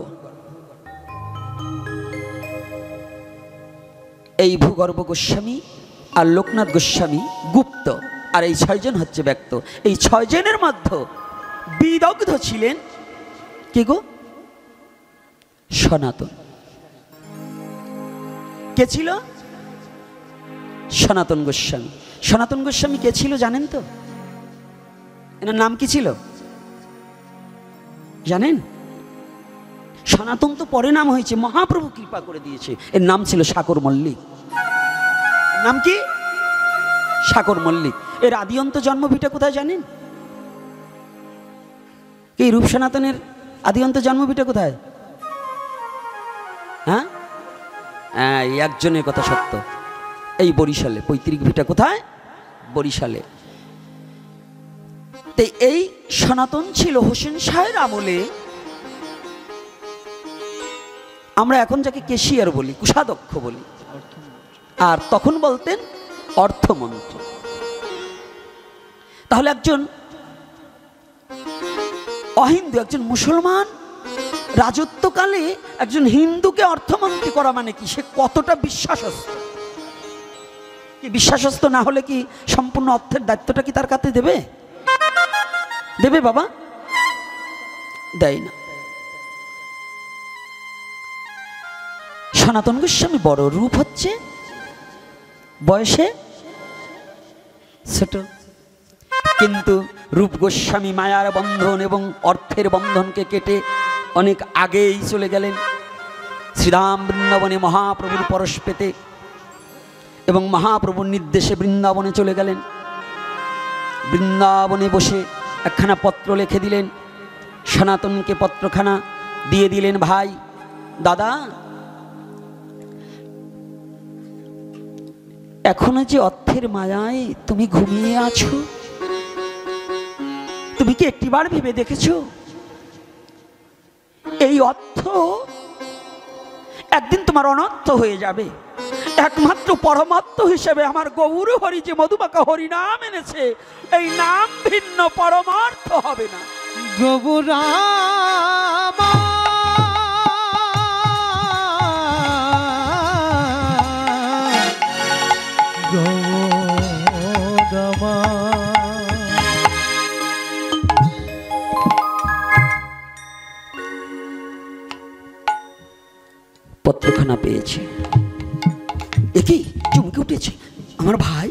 এই ভূগর্ভ গোস্বামী আর লোকনাথ গোস্বামী গুপ্ত, আর এই 6 জন হচ্ছে ব্যক্ত। এই 6 জনের মধ্যে বিদগ্ধ ছিলেন কে গো? সনাতন। কে ছিল? সনাতন গোস্বামী। সনাতন গোস্বামী কে ছিল জানেন তো? এনার নাম কি ছিল জানেন? সনাতন তো পরে নাম হয়েছে, মহাপ্রভু কৃপা করে দিয়েছে। এর নাম ছিল সাকর মল্লিক। নাম কি? সাকর মল্লিক। এর আদিঅন্ত জন্মভিটা কোথায় জানেন? এই রূপ সনাতনের আদিঅন্ত জন্মভিটা কোথায়? হ্যাঁ, এই একজনের কথা সত্য, এই বরিশালে। পৈতৃক ভিটা কোথায়? বরিশালে। তাই এই সনাতন ছিল হোসেন শাহের আমলে। আমরা এখন যাকে কেশিয়ার বলি, কোষাধ্যক্ষ বলি, আর তখন বলতেন অর্থমন্ত্রী। তাহলে একজন অহিন্দু, একজন মুসলমান রাজত্বকালে একজন হিন্দুকে অর্থমন্ত্রী করা মানে কি? সে কতটা বিশ্বাসস্থ? কি বিশ্বাসস্থ না হলে কি সম্পূর্ণ অর্থের দায়িত্বটা কি তার কাছে দেবে? দেবে বাবা? দেয় না। সনাতন গোস্বামী বড়, রূপ হচ্ছে বয়সে ছোট, কিন্তু রূপ গোস্বামী মায়ার বন্ধন এবং অর্থের বন্ধনকে কেটে অনেক আগেই চলে গেলেন শ্রীরাম বৃন্দাবনে মহাপ্রভুর পরশ পেতে, এবং মহাপ্রভুর নির্দেশে বৃন্দাবনে চলে গেলেন। বৃন্দাবনে বসে একখানা পত্র লিখে দিলেন, সনাতনকে পত্রখানা দিয়ে দিলেন। ভাই দাদা, এখনো যে অর্থের মায়ায় তুমি ঘুমিয়ে আছো, তুমি কি একটিবার ভেবে দেখেছো এই অর্থ একদিন তোমার অনর্থ হয়ে যাবে? একমাত্র পরমার্থ হিসেবে আমার গৌর হরি যে মধুমাখা হরি নাম এনেছে, এই নাম ভিন্ন পরমার্থ হবে না। গৌরামা গৌরামা পত্রখানা পেয়েছে, একেই চমকে উঠেছে। আমার ভাই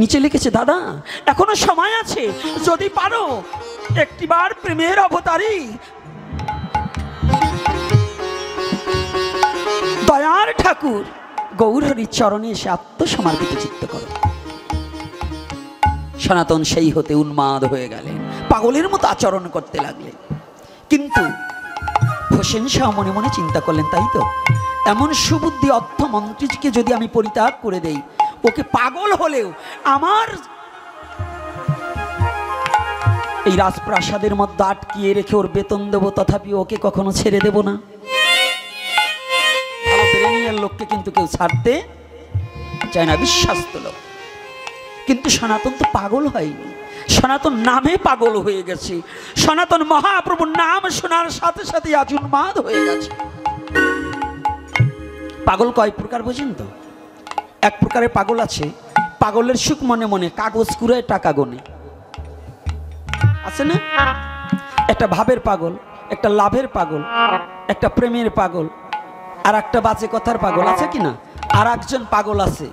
নিচে লিখেছে, দাদা এখনো সময় আছে, যদি পারো একটিবার প্রেমের অবতারী দয়ার ঠাকুর গৌরহরির চরণে এসে আত্মসমর্পিত চিত্ত করো। সনাতন সেই হতে উন্মাদ হয়ে গেলেন, পাগলের মতো আচরণ করতে লাগলেন। কিন্তু হোসেন শাহ মনে মনে চিন্তা করলেন, তাই তো, এমন সুবুদ্ধি অর্থ মন্ত্রীকে যদি আমি পরিত্যাগ করে দেই, ওকে পাগল হলেও আমার এই রাজপ্রাসাদের মধ্যে আটকিয়ে রেখে ওর বেতন দেবো, তথাপি ওকে কখনো ছেড়ে দেব না। ভালো ব্রেনিয়ার লোককে কিন্তু কেউ ছাড়তে চায় না, বিশ্বাস্ত লোক। কিন্তু সনাতন তো পাগল হয়নি, সনাতন নামে পাগল হয়ে গেছে। সনাতন মহাপ্রভুর নাম শোনার সাথে সাথে আজ উন্মাদ হয়ে গেছে। পাগল কয় প্রকার বোঝেন তো? এক প্রকারের পাগল আছে, পাগলের সুখ মনে মনে কাগজ কুড়ায় টাকা গোনে, আছে না? একটা ভাবের পাগল, একটা লাভের পাগল, একটা প্রেমের পাগল, আর একটা বাজে কথার পাগল, আছে কি না? আর একজন পাগল আছে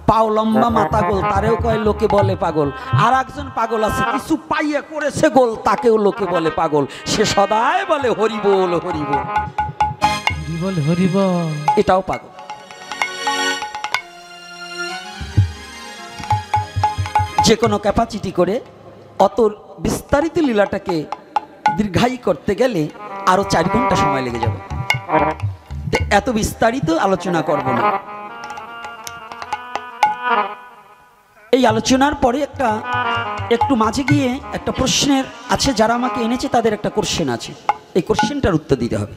পাও লম্বা মাথা গোল, তারেও কয় লোকে বলে পাগল। আর একজন পাগল আছে কিছু পাইয়া করেছে গোল, তাকেও লোকে বলে পাগল। সে সদাই বলে হরি বল হরি বল হরিবল হরিবল, এটাও পাগল। যে কোনো ক্যাপাসিটি করে অত বিস্তারিত লীলাটাকে দীর্ঘায়ী করতে গেলে আরো 4 ঘন্টা সময় লেগে যাবে। এত বিস্তারিত আলোচনা করব না। এই আলোচনার পরে একটু মাঝে গিয়ে একটা প্রশ্নের আছে, যারা আমাকে এনেছে তাদের একটা কোশ্চেন আছে, এই কোশ্চেনটার উত্তর দিতে হবে।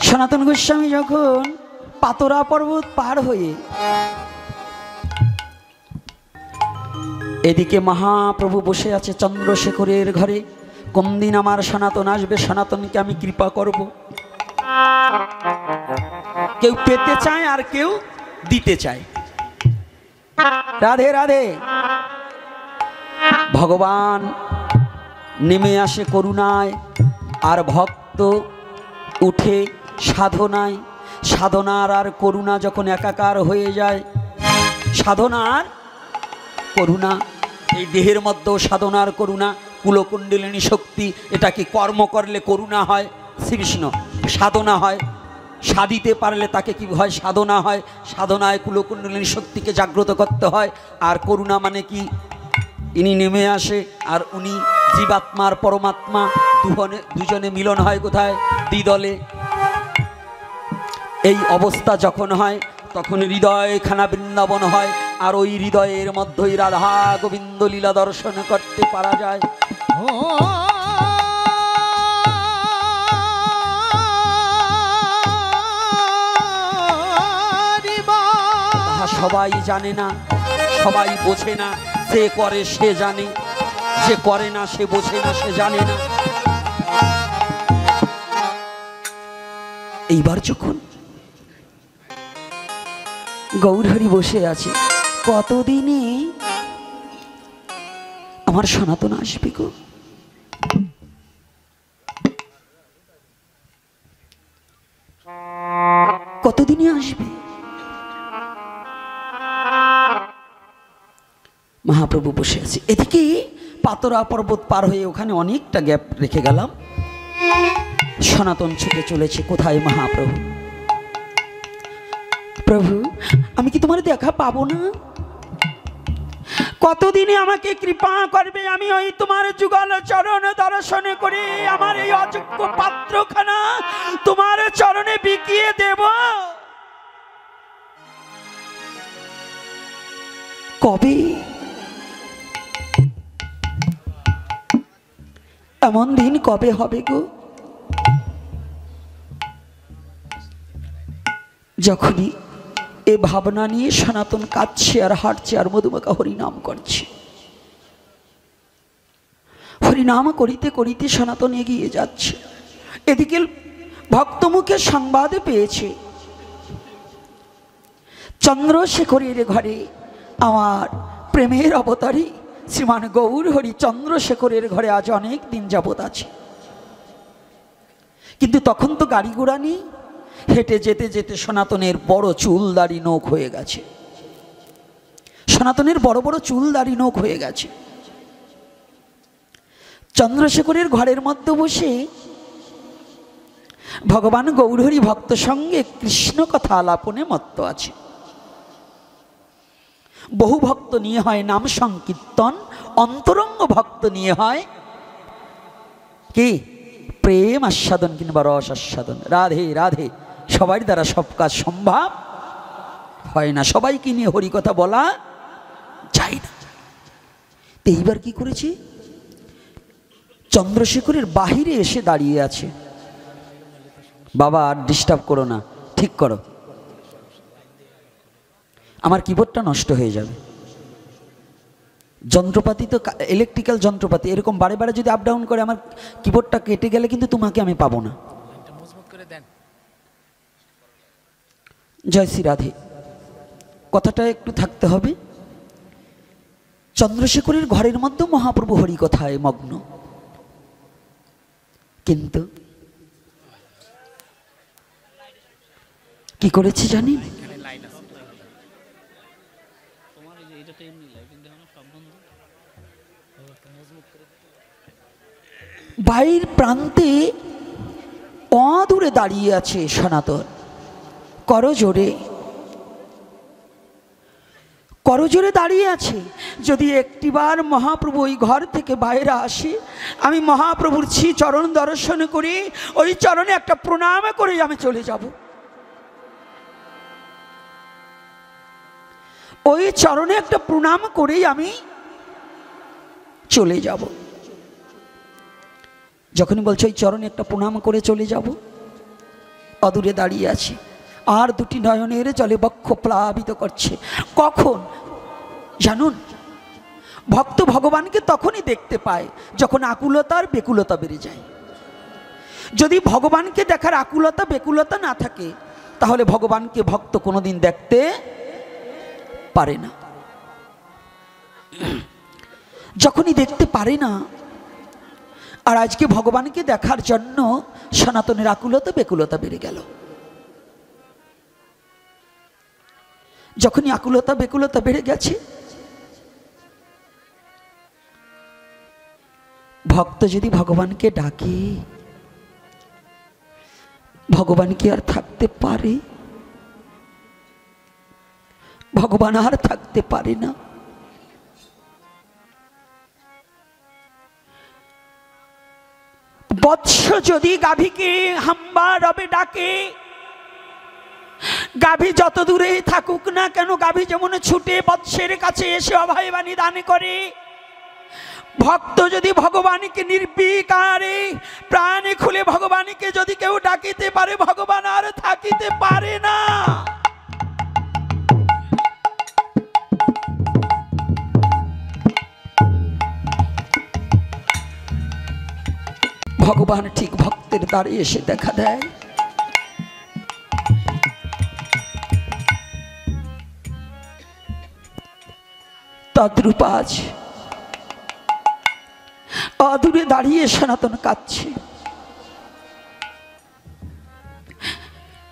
সনাতন গোস্বামী যখন পাতরা পর্বত পার হয়ে এদিকে মহাপ্রভু বসে আছে চন্দ্রশেখরের ঘরে, কোন দিন আমার সনাতন আসবে, সনাতনকে আমি কৃপা করব। কেউ পেতে চায় আর কেউ দিতে চায়। রাধে রাধে। ভগবান নেমে আসে করুণায়, আর ভক্ত উঠে সাধনায়। সাধনার আর করুণা যখন একাকার হয়ে যায়, সাধনার করুণা, এই দেহের মধ্যেও সাধনার করুণা, কুলকুণ্ডলিনী শক্তি, এটা কি কর্ম করলে করুণা হয়? শ্রীকৃষ্ণ সাধনা হয়, সাধিতে পারলে তাকে কি হয়? সাধনা হয়। সাধনায় কুলকুণ্ডলিনী শক্তিকে জাগ্রত করতে হয়। আর করুণা মানে কি? ইনি নেমে আসে আর উনি জীবাত্মার পরমাত্মা দুজনে মিলন হয় কোথায়? দ্বিদলে। এই অবস্থা যখন হয় তখন হৃদয় খানা বৃন্দাবন হয়, আর ওই হৃদয়ের মধ্যেই রাধা গোবিন্দ লীলা দর্শন করতে পারা যায়। সবাই জানে না, সবাই বোঝে না। যে করে সে জানে, যে করে না সে বোঝে না, সে জানে না। এইবার যখন গৌরহরি বসে আছে, কতদিনে আমার সনাতন আসবে গো? কতদিনে আসবে? মহাপ্রভু বসে আছে। এদিকে পাতরা পর্বত পার হয়ে ওখানে অনেকটা গ্যাপ রেখে গেলাম। সনাতন ছুটে চলেছে কোথায়? মহাপ্রভু। প্রভু আমি কি তোমার দেখা পাবো না? কতদিনে আমাকে কৃপা করবে? আমি ওই তোমার যুগল চরণ দর্শন করে আমার এই অযোগ্য পাত্রখানা তোমার চরণে বিকিয়ে দেব। কবে? এমন দিন কবে হবে গো? যখনই এ ভাবনা নিয়ে সনাতন কাঁদছে আর হাঁটছে আর মধুমাখা হরিনাম করছে। হরিনাম করিতে করিতে সনাতন এগিয়ে যাচ্ছে। এদিকে ভক্তমুখে সংবাদে পেয়েছে চন্দ্রশেখরের ঘরে আমার প্রেমের অবতারী শ্রীমান গৌর হরি চন্দ্রশেখরের ঘরে আজ অনেক দিন যাবৎ আছে। কিন্তু তখন তো গাড়ি ঘোড়া নেই। হেঁটে যেতে যেতে সনাতনের বড় চুলদাড়ি নোখ হয়ে গেছে। সনাতনের বড় বড় চুলদাড়ি নোখ হয়ে গেছে। চন্দ্রশেখরের ঘরের মধ্যে বসে ভগবান গৌরহরি ভক্ত সঙ্গে কৃষ্ণ কথা আলাপনে মত্ত আছে। বহু ভক্ত নিয়ে হয় নাম সংকীর্তন, অন্তরঙ্গ ভক্ত নিয়ে হয় কি প্রেম আস্বাদন কিংবা রস আস্বাদন। রাধে রাধে সবার দ্বারা সব কাজ সম্ভব হয় না, সবাইকে নিয়ে হরি কথা বলা যায় না। এইবার কি করেছি, চন্দ্রশেখরের বাহিরে এসে দাঁড়িয়ে আছে। বাবা আর ডিস্টার্ব করো না, ঠিক করো, আমার কিবোর্ডটা নষ্ট হয়ে যাবে। যন্ত্রপাতি তো ইলেকট্রিক্যাল যন্ত্রপাতি, এরকম বারে বারে যদি আপ ডাউন করে আমার কিবোর্ডটা কেটে গেলে কিন্তু তোমাকে আমি পাবো না। জয় শ্রী রাধে। কথাটা একটু থাকতে হবে। চন্দ্রশেখরের ঘরের মধ্যে মহাপ্রভু হরি কথায় মগ্ন, কিন্তু কি করেছে জানি, বাইর প্রান্তে অদূরে দাঁড়িয়ে আছে সনাতন, করজোড়ে করজোড়ে দাঁড়িয়ে আছে। যদি একটিবার মহাপ্রভু ওই ঘর থেকে বাইরে আসে, আমি মহাপ্রভুর শ্রী চরণ দর্শন করি, ওই চরণে একটা প্রণাম করে আমি চলে যাব। ওই চরণে একটা প্রণাম করেই আমি চলে যাব। যখনই বলছে ওই চরণে একটা প্রণাম করে চলে যাব, অদূরে দাঁড়িয়ে আছে আর দুটি নয়নের জলে বক্ষ প্লাবিত করছে। কখন জানুন, ভক্ত ভগবানকে তখনই দেখতে পায় যখন আকুলতার বেকুলতা বেড়ে যায়। যদি ভগবানকে দেখার আকুলতা বেকুলতা না থাকে, তাহলে ভগবানকে ভক্ত কোনোদিন দেখতে পারে না। যখনই দেখতে পারে না, আর আজকে ভগবানকে দেখার জন্য সনাতনের আকুলতা বেকুলতা বেড়ে গেল। যখনই আকুলতা বেকুলতা বেড়ে গেছে, ভক্ত যদি ভগবানকে ডাকে, ভগবান কি আর থাকতে পারে? ভগবান আর থাকতে পারে না। বৎস যদি গাভীকে হাম্বা রবে ডাকে, গাভী যত দূরে থাকুক না কেন, গাভী যেমন ছুটে বৎসের কাছে এসে অভয় বাণী দান করে, ভক্ত যদি ভগবানকে নির্বিকারে প্রাণে খুলে ভগবানকে যদি কেউ ডাকিতে পারে, ভগবান আর থাকিতে পারে না। ভগবান ঠিক ভক্তের দ্বারে এসে দেখা দেয়। তদ্রূপ আজ অদূরে দাঁড়িয়ে সনাতন কাঁদছে।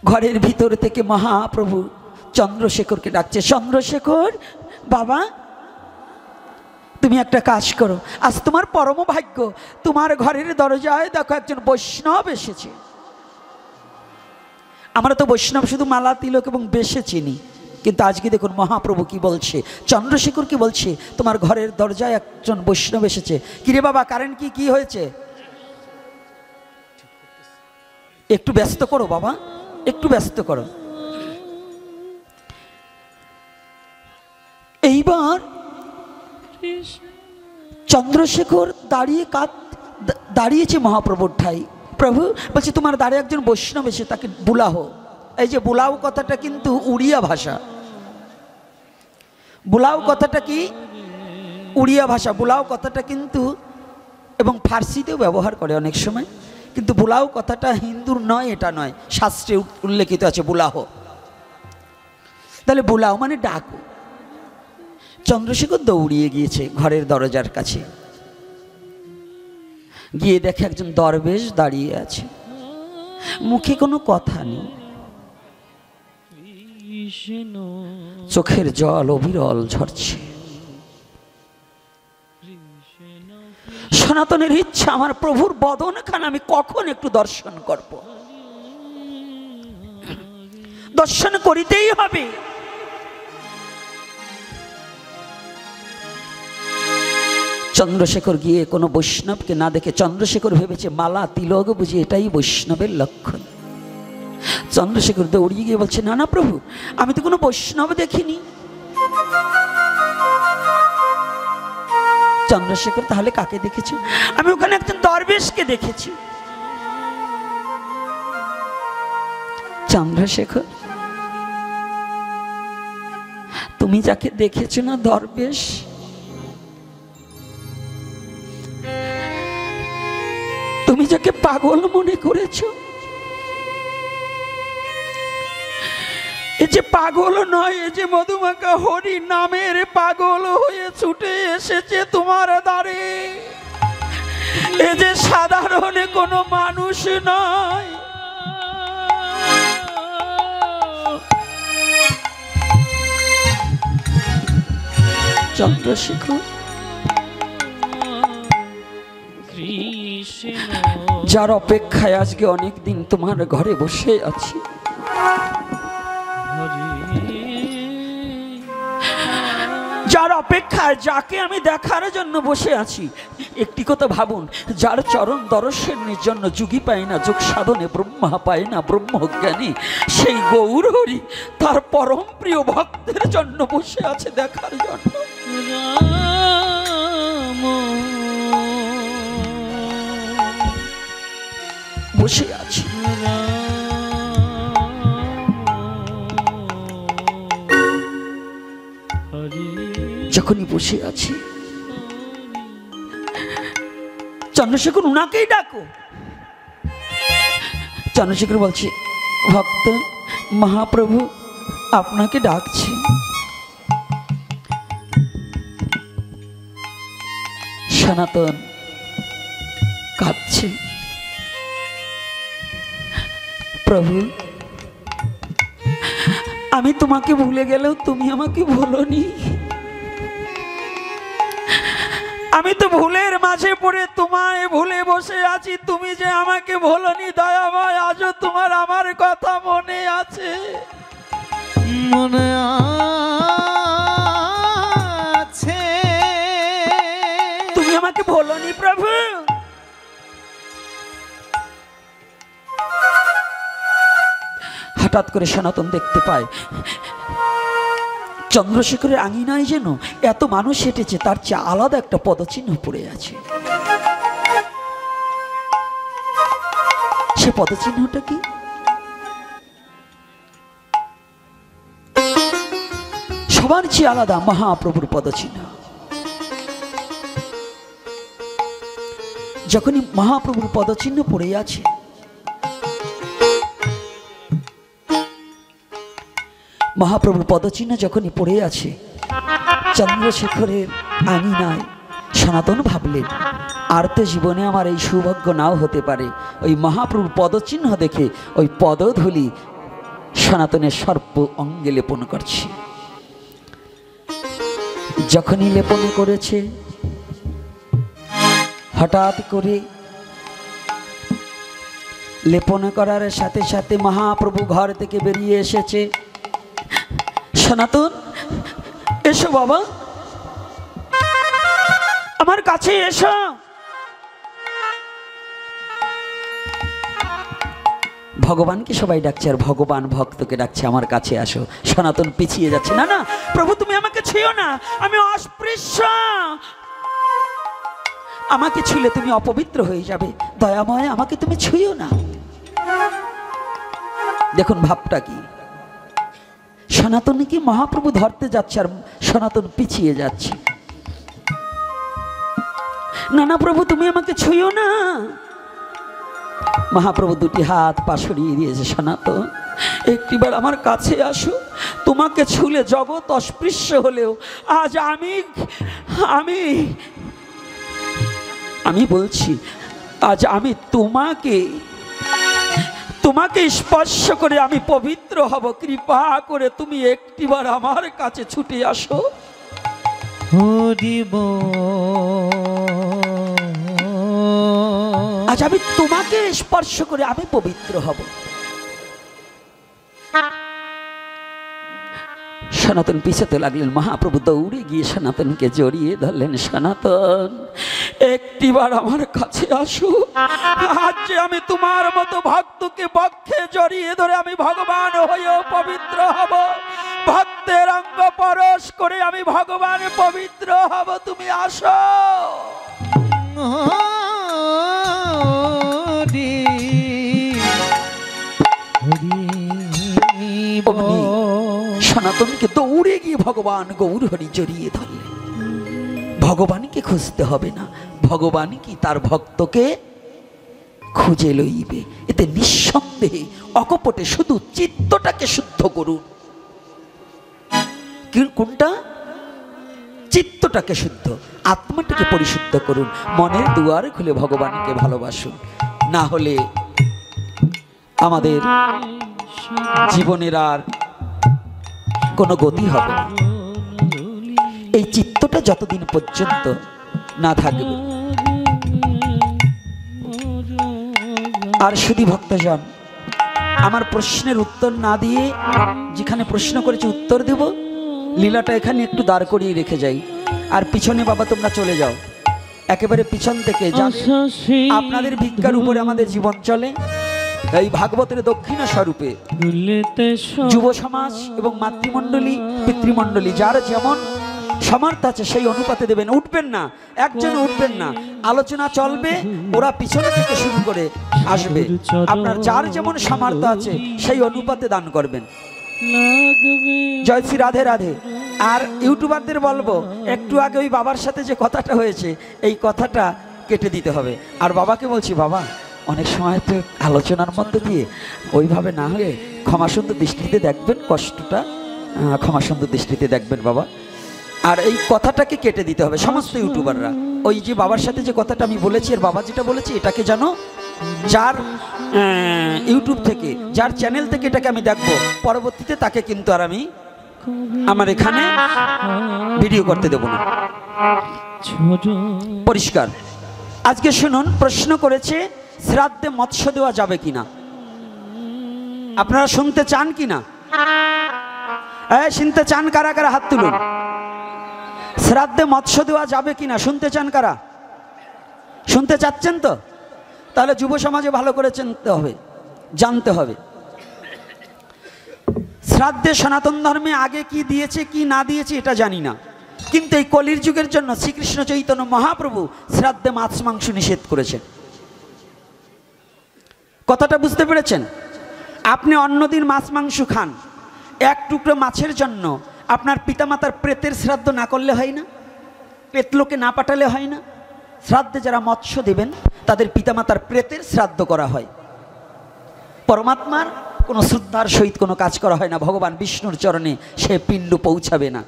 ঘরের ভিতর থেকে মহাপ্রভু চন্দ্রশেখরকে ডাকছে, চন্দ্রশেখর বাবা, তুমি একটা কাজ করো, আজ তোমার পরম ভাগ্য, তোমার ঘরের দরজায় দেখো একজন বৈষ্ণব এসেছে। আমরা তো বৈষ্ণব শুধু মালা তিলক এবং বেশে চিনি, কিন্তু আজকে দেখুন মহাপ্রভু কি বলছে, চন্দ্রশেখর কি বলছে, তোমার ঘরের দরজায় একজন বৈষ্ণব এসেছে। কিরে বাবা, কারেন্ট কি হয়েছে? একটু ব্যস্ত করো বাবা, একটু ব্যস্ত করো। এইবার চন্দ্রশেখর দাঁড়িয়েছে মহাপ্রভুর ঠাই। প্রভু বলছে তোমার দ্বারে একজন বৈষ্ণব এসে, তাকে বুলাহো। এই যে বুলাও কথাটা কিন্তু উড়িয়া ভাষা। বুলাও কথাটা কি? উড়িয়া ভাষা। বুলাও কথাটা কিন্তু এবং ফার্সিতেও ব্যবহার করে অনেক সময়, কিন্তু বুলাও কথাটা হিন্দুর নয়, এটা নয়, শাস্ত্রে উল্লেখিত আছে বুলাহ। তাহলে বুলাও মানে ডাকো। চন্দ্রশেখর দৌড়িয়ে গিয়েছে ঘরের দরজার কাছে, গিয়ে দেখে একজন দরবেশ দাঁড়িয়ে আছে, মুখে কোনো কথা নেই, চোখের জল অবিরল ঝরছে। সনাতনের ইচ্ছা আমার প্রভুর বদনখান আমি কখন একটু দর্শন করব, দর্শন করিতেই হবে। চন্দ্রশেখর গিয়ে কোনো বৈষ্ণবকে না দেখে, চন্দ্রশেখর ভেবেছে মালা তিলক বুঝি এটাই বৈষ্ণবের লক্ষণ। চন্দ্রশেখর দৌড়িয়ে গিয়ে বলছে, না না প্রভু, আমি তো কোনো বৈষ্ণব দেখিনি। চন্দ্রশেখর, তাহলে কাকে দেখেছো? আমি ওখানে একজন দরবেশকে দেখেছি। চন্দ্রশেখর, তুমি যাকে দেখেছো না দরবেশ, তুমি যাকে পাগল মনে করেছো, এ যে পাগল নয়, এ যে মধুমাখা হরি নামের পাগল হয়ে ছুটে এসেছে তোমার দ্বারে, এ যে সাধারণ কোনো মানুষ নয়। চন্দ্রশেখর, যার অপেক্ষায় আজকে অনেক দিন তোমার ঘরে বসে আছি, যার অপেক্ষায়, যাকে আমি দেখার জন্য বসে আছি, একটি কথা ভাবুন, যার চরণ দর্শনের জন্য যুগী পায় না যোগ সাধনে, ব্রহ্মা পায় না ব্রহ্ম জ্ঞানী, সেই গৌর হরি তার পরম প্রিয় ভক্তের জন্য বসে আছে দেখার জন্য। বসে আছি। যখনই বসে আছি, চন্দ্রশেখর উনাকেই ডাকো। চন্দ্রশেখর বলছে, ভক্ত মহাপ্রভু আপনাকে ডাকছে। সনাতন কাঁদছে, প্রভু আমি তোমাকে ভুলে গেলেও তুমি আমাকে ভুলোনি। আমি তো ভুলের মাঝে পড়ে তোমায় ভুলে বসে আছি, তুমি যে আমাকে ভোলনি দয়াময়, আজও তোমার আমার কথা মনে আছে। মনে আছে তুমি আমাকে ভোলনি প্রভু। হঠাৎ করে সনাতন দেখতে পায় চন্দ্রশেখরের আঙিনায় যেন এত মানুষ হেঁটেছে, তার চেয়ে আলাদা একটা পদচিহ্ন পড়ে আছে। সে পদচিহ্নটা কি? সবার চেয়ে আলাদা মহাপ্রভুর পদচিহ্ন। যখনই মহাপ্রভুর পদচিহ্ন পড়ে আছে, মহাপ্রভুর পদচিহ্ন যখনই পড়ে আছে চন্দ্রশেখরের আঙিনায়, সনাতন ভাবলেন আর তো জীবনে আমার এই সৌভাগ্য নাও হতে পারে। ওই মহাপ্রভুর পদচিহ্ন দেখে ওই পদধূলি সনাতনের সর্ব অঙ্গে লেপন করছে। যখনই লেপন করেছে, হঠাৎ করে লেপন করার সাথে সাথে মহাপ্রভু ঘর থেকে বেরিয়ে এসেছে। সনাতন এসো বাবা, আমার কাছে এসো। ভগবানকে সবাই ডাকছে আর ভগবান ভক্তকে ডাকছে, আমার কাছে আসো। সনাতন পিছিয়ে যাচ্ছে, না না প্রভু তুমি আমাকে ছুঁয়ো না, আমি অস্পৃশ্য, আমাকে ছুঁলে তুমি অপবিত্র হয়ে যাবে, দয়াময় আমাকে তুমি ছুঁয়ো না। দেখুন ভাবটা কি, সনাতনীকে মহাপ্রভু ধরতে যাচ্ছে আর সনাতন পিছিয়ে যাচ্ছে। না না প্রভু, তুমি আমাকে ছুঁয়ো না। মহাপ্রভু দুটি হাত পা সরিয়ে দিয়েছে, সনাতন একটিবার আমার কাছে আসো, তোমাকে ছুলে জগৎ অস্পৃশ্য হলেও আজ আমি আমি বলছি, আজ আমি তোমাকে স্পর্শ করে আমি পবিত্র হব। কৃপা করে তুমি একটিবার আমার কাছে ছুটে আসো। আজ আমি তোমাকে স্পর্শ করে আমি পবিত্র হব। সনাতন পিছাতে লাগলেন, মহাপ্রভু দৌড়ে গিয়ে সনাতনকে জড়িয়ে ধরলেন। সনাতন একটিবার আমার কাছে আসো, আজ যে আমি তোমার মতো ভক্তকে বক্ষে জড়িয়ে ধরে আমি ভগবান হয়েও পবিত্র হব, ভক্তের অঙ্গ পরশ করে আমি ভগবান পবিত্র হব, তুমি আসো। সনাতনকে দৌড়ে গিয়ে ভগবান গৌর হরি জড়িয়ে ধরলেন। ভগবানকে খুঁজতে হবে না, ভগবান কি তার ভক্তকে খুঁজে লইবে। এতে নিঃসন্দেহে অকপটে শুধু চিত্তটাকে শুদ্ধ করুন। কোনটা? চিত্তটাকে শুদ্ধ, আত্মাটাকে পরিশুদ্ধ করুন। মনের দুয়ার খুলে ভগবানকে ভালোবাসুন, না হলে আমাদের জীবনের আর কোনো গতি হবে না। এই চিত্তটা যতদিন পর্যন্ত না থাকবে। আর শুধু ভক্তজন, আমার প্রশ্নের উত্তর না দিয়ে যেখানে প্রশ্ন করেছি উত্তর দেব, লীলাটা এখানে একটু দাঁড় করিয়ে রেখে যাই। আর পিছনে বাবা তোমরা চলে যাও, একেবারে পিছন থেকে। আপনাদের ভিক্ষার উপরে আমাদের জীবন চলে। এই ভাগবতের দক্ষিণা স্বরূপে যুব সমাজ এবং মাতৃমণ্ডলী পিতৃমণ্ডলী যার যেমন সামর্থ্য আছে সেই অনুপাতে দেবেন। উঠবেন না, একজন উঠবেন না, আলোচনা চলবে, ওরা পিছনে থেকে শুরু করে আসবে। আপনার যার যেমন সামর্থ্য আছে সেই অনুপাতে দান করবেন। জয় শ্রী রাধে রাধে। আর ইউটিউবারদের বলবো, একটু আগে ওই বাবার সাথে যে কথাটা হয়েছে এই কথাটা কেটে দিতে হবে। আর বাবাকে বলছি, বাবা অনেক সময় তো আলোচনার মধ্যে দিয়ে ওইভাবে না হয়ে ক্ষমাসুন্দর দৃষ্টিতে দেখবেন, কষ্টটা ক্ষমাসুন্দর দৃষ্টিতে দেখবেন বাবা। আর এই কথাটাকে কেটে দিতে হবে সমস্ত ইউটিউবাররা। ওই যে বাবার সাথে যে কথাটা আমি বলেছি আর বাবা যেটা বলেছি, এটাকে জানো যার ইউটিউব থেকে, যার চ্যানেল থেকে এটাকে আমি দেখবো, পরবর্তীতে তাকে কিন্তু আর আমি আমার এখানে ভিডিও করতে দেব না। পরিষ্কার। আজকে শুনুন, প্রশ্ন করেছে শ্রাদ্ধে মৎস্য দেওয়া যাবে কিনা। আপনারা শুনতে চান কিনা? শুনতে চান কারা কারা? হাত তুলুন। শ্রাদ্ধে মৎস্য দেওয়া যাবে কিনা শুনতে চান কারা? শুনতে চাচ্ছেন তো? তাহলে যুব সমাজে ভালো করে চিনতে হবে, জানতে হবে। শ্রাদ্ধে সনাতন ধর্মে আগে কি দিয়েছে কি না দিয়েছে এটা জানি না, কিন্তু এই কলির যুগের জন্য শ্রীকৃষ্ণ চৈতন্য মহাপ্রভু শ্রাদ্ধে মাছ মাংস নিষেধ করেছেন। কথাটা বুঝতে পেরেছেন? আপনি অন্যদিন মাছ মাংস খান, এক টুকরো মাছের জন্য আপনার পিতামাতার প্রেতের শ্রাদ্ধ না করলে হয় না? প্রেতলোকে না পাঠালে হয় না? শ্রাদ্ধে যারা মৎস্য দেবেন তাদের পিতামাতার প্রেতের শ্রাদ্ধ করা হয়। পরমাত্মার কোনো শ্রদ্ধার সহিত কোনো কাজ করা হয় না। ভগবান বিষ্ণুর চরণে সে পিণ্ড পৌঁছাবে না।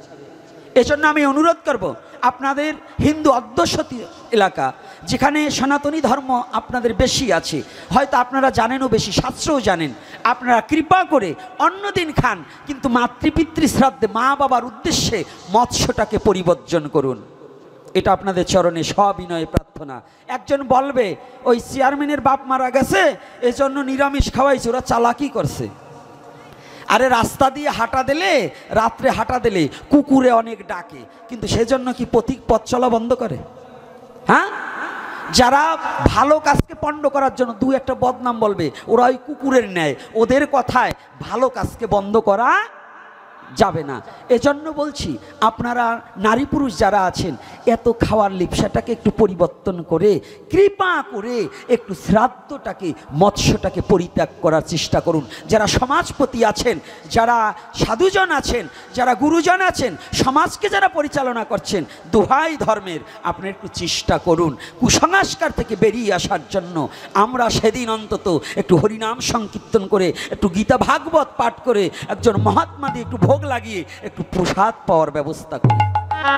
এজন্য আমি অনুরোধ করব, আপনাদের হিন্দু অধ্যুষিত এলাকা যেখানে সনাতনী ধর্ম আপনাদের বেশি আছে, হয়তো আপনারা জানেনও বেশি, শাস্ত্রও জানেন, আপনারা কৃপা করে অন্যদিন খান, কিন্তু মাতৃপিতৃ শ্রাদ্ধে মা বাবার উদ্দেশ্যে মৎস্যটাকে পরিবর্জন করুন। এটা আপনাদের চরণে সবিনয়ে প্রার্থনা। একজন বলবে ওই চেয়ারম্যানের বাপ মারা গেছে এজন্য নিরামিষ খাওয়াইছে, ওরা চালাকি করছে। আরে রাস্তা দিয়ে হাঁটা দিলে, রাত্রে হাঁটা দিলে কুকুরে অনেক ডাকে, কিন্তু সেজন্য কি পথ চলা বন্ধ করে? হ্যাঁ, যারা ভালো কাজকে পণ্ড করার জন্য দু একটা বদনাম বলবে, ওরা ওই কুকুরের ন্যায়, ওদের কথায় ভালো কাজকে বন্ধ করা যাবে না। এজন্য বলছি আপনারা নারী পুরুষ যারা আছেন এত খাওয়ার লিপসাটাকে একটু পরিবর্তন করে কৃপা করে একটু শ্রাদ্ধটাকে মৎস্যটাকে পরিত্যাগ করার চেষ্টা করুন। যারা সমাজপতি আছেন, যারা সাধুজন আছেন, যারা গুরুজন আছেন, সমাজকে যারা পরিচালনা করছেন, দোহাই ধর্মের আপনি একটু চেষ্টা করুন কুসংস্কার থেকে বেরিয়ে আসার জন্য। আমরা সেদিন অন্তত একটু হরিনাম সংকীর্তন করে, একটু গীতা ভাগবত পাঠ করে, একজন মহাত্মা দিয়ে একটু ভোগ লাগিয়ে একটু প্রসাদ পাওয়ার ব্যবস্থা করি।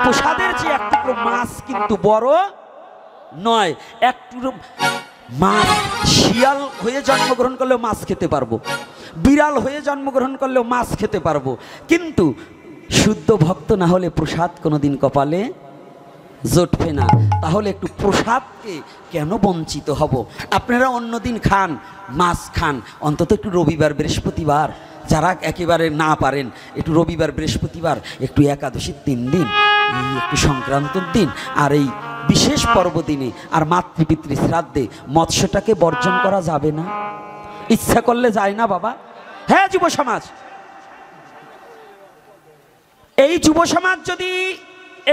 প্রসাদের যে এক টুকরো মাছ কিন্তু বড় নয়, এক টুকরো মাছ, শিয়াল হয়ে জন্মগ্রহণ করলেও মাছ খেতে পারবো, বিড়াল হয়ে জন্মগ্রহণ করলেও মাছ খেতে পারবো, কিন্তু শুদ্ধ ভক্ত না হলে প্রসাদ কোনোদিন কপালে জুটবে না। তাহলে একটু প্রসাদকে কেন বঞ্চিত হব? আপনারা অন্যদিন খান, মাছ খান, অন্তত একটু রবিবার বৃহস্পতিবার যারা একেবারে না পারেন একটু রবিবার বৃহস্পতিবার, একটু একাদশীর 3 দিন, একটু সংক্রান্তর দিন আর এই বিশেষ পর্বদিনে আর মাতৃপিতৃ শ্রাদ্ধে মৎস্যটাকে বর্জন করা যাবে না? ইচ্ছা করলে যায় না বাবা? হ্যাঁ যুব সমাজ, এই যুব সমাজ যদি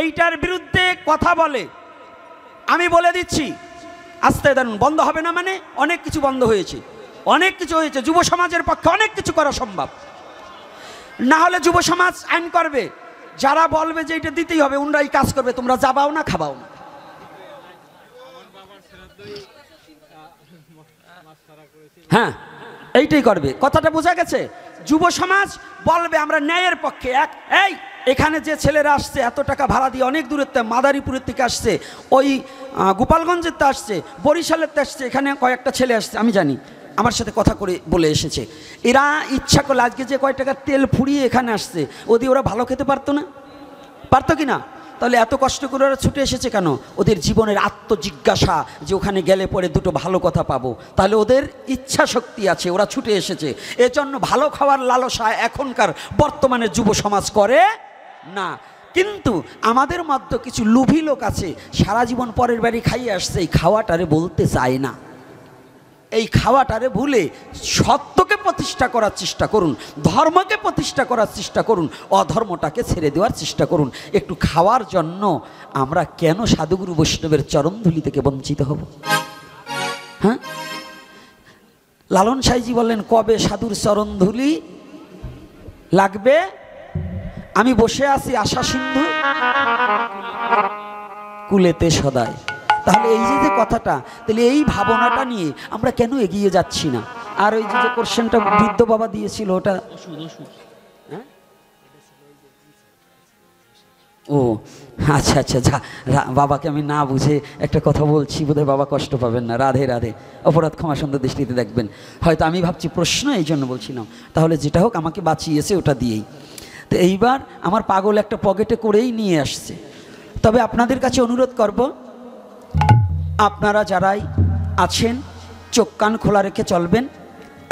এইটার বিরুদ্ধে কথা বলে, আমি বলে দিচ্ছি আস্তে দাঁড়ুন, বন্ধ হবে না মানে অনেক কিছু বন্ধ হয়েছে, অনেক কিছু হয়েছে। যুব সমাজের পক্ষে অনেক কিছু করা সম্ভব না হলে যুব সমাজ আইন করবে, যারা বলবে যে এটা দিতেই হবে ওনারাই কাজ করবে, তোমরা যাবাও না খাবাও না। হ্যাঁ এইটাই করবে, কথাটা বোঝা গেছে? যুব সমাজ বলবে আমরা ন্যায়ের পক্ষে। এই এখানে যে ছেলেরা আসছে এত টাকা ভাড়া দিয়ে অনেক দূরের থেকে, মাদারীপুরের থেকে আসছে, ওই গোপালগঞ্জের তো আসছে, বরিশালের তো আসছে, এখানে কয়েকটা ছেলে আসছে, আমি জানি, আমার সাথে কথা করে বলে এসেছে। এরা ইচ্ছা করলে আজকে যে কয়েক টাকার তেল ফুরিয়ে এখানে আসছে, ওদের ওরা ভালো খেতে পারতো না? পারতো কি না? তাহলে এত কষ্ট করে ওরা ছুটে এসেছে কেন? ওদের জীবনের আত্মজিজ্ঞাসা যে ওখানে গেলে পরে দুটো ভালো কথা পাবো, তাহলে ওদের ইচ্ছা শক্তি আছে, ওরা ছুটে এসেছে। এজন্য ভালো খাওয়ার লালসা এখনকার বর্তমানে যুব সমাজ করে না। কিন্তু আমাদের মধ্যে কিছু লোভী লোক আছে, সারা জীবন পরের বাড়ি খাইয়ে আসছে, এই খাওয়াটারে বলতে চায় না। এই খাওয়াটারে ভুলে সত্যকে প্রতিষ্ঠা করার চেষ্টা করুন, ধর্মকে প্রতিষ্ঠা করার চেষ্টা করুন, অধর্মটাকে ছেড়ে দেওয়ার চেষ্টা করুন। একটু খাওয়ার জন্য আমরা কেন সাধুগুরু বৈষ্ণবের চরণধুলি থেকে বঞ্চিত হব? হ্যাঁ, লালন সাইজি বললেন কবে সাধুর চরণধুলি লাগবে? আমি বসে আছি আশা সিন্ধু কুলেতে সদায়। তাহলে এই যে কথাটা, তাহলে এই ভাবনাটা নিয়ে আমরা কেন এগিয়ে যাচ্ছি না? আর ওই যে কোশ্চেনটা বৃদ্ধ বাবা দিয়েছিল ওটা, ও আচ্ছা আচ্ছা, যা বাবাকে আমি না বুঝে একটা কথা বলছি, বোধহয় বাবা কষ্ট পাবেন না। রাধে রাধে, অপরাধ ক্ষমা সুন্দর দৃষ্টিতে দেখবেন। হয়তো আমি ভাবছি প্রশ্ন, এই জন্য বলছিলাম। তাহলে যেটা হোক আমাকে বাঁচিয়েছে ওটা দিয়েই। তো এইবার আমার পাগল একটা পকেটে করেই নিয়ে আসছে। তবে আপনাদের কাছে অনুরোধ করব, আপনারা যারাই আছেন চোখ কান খোলা রেখে চলবেন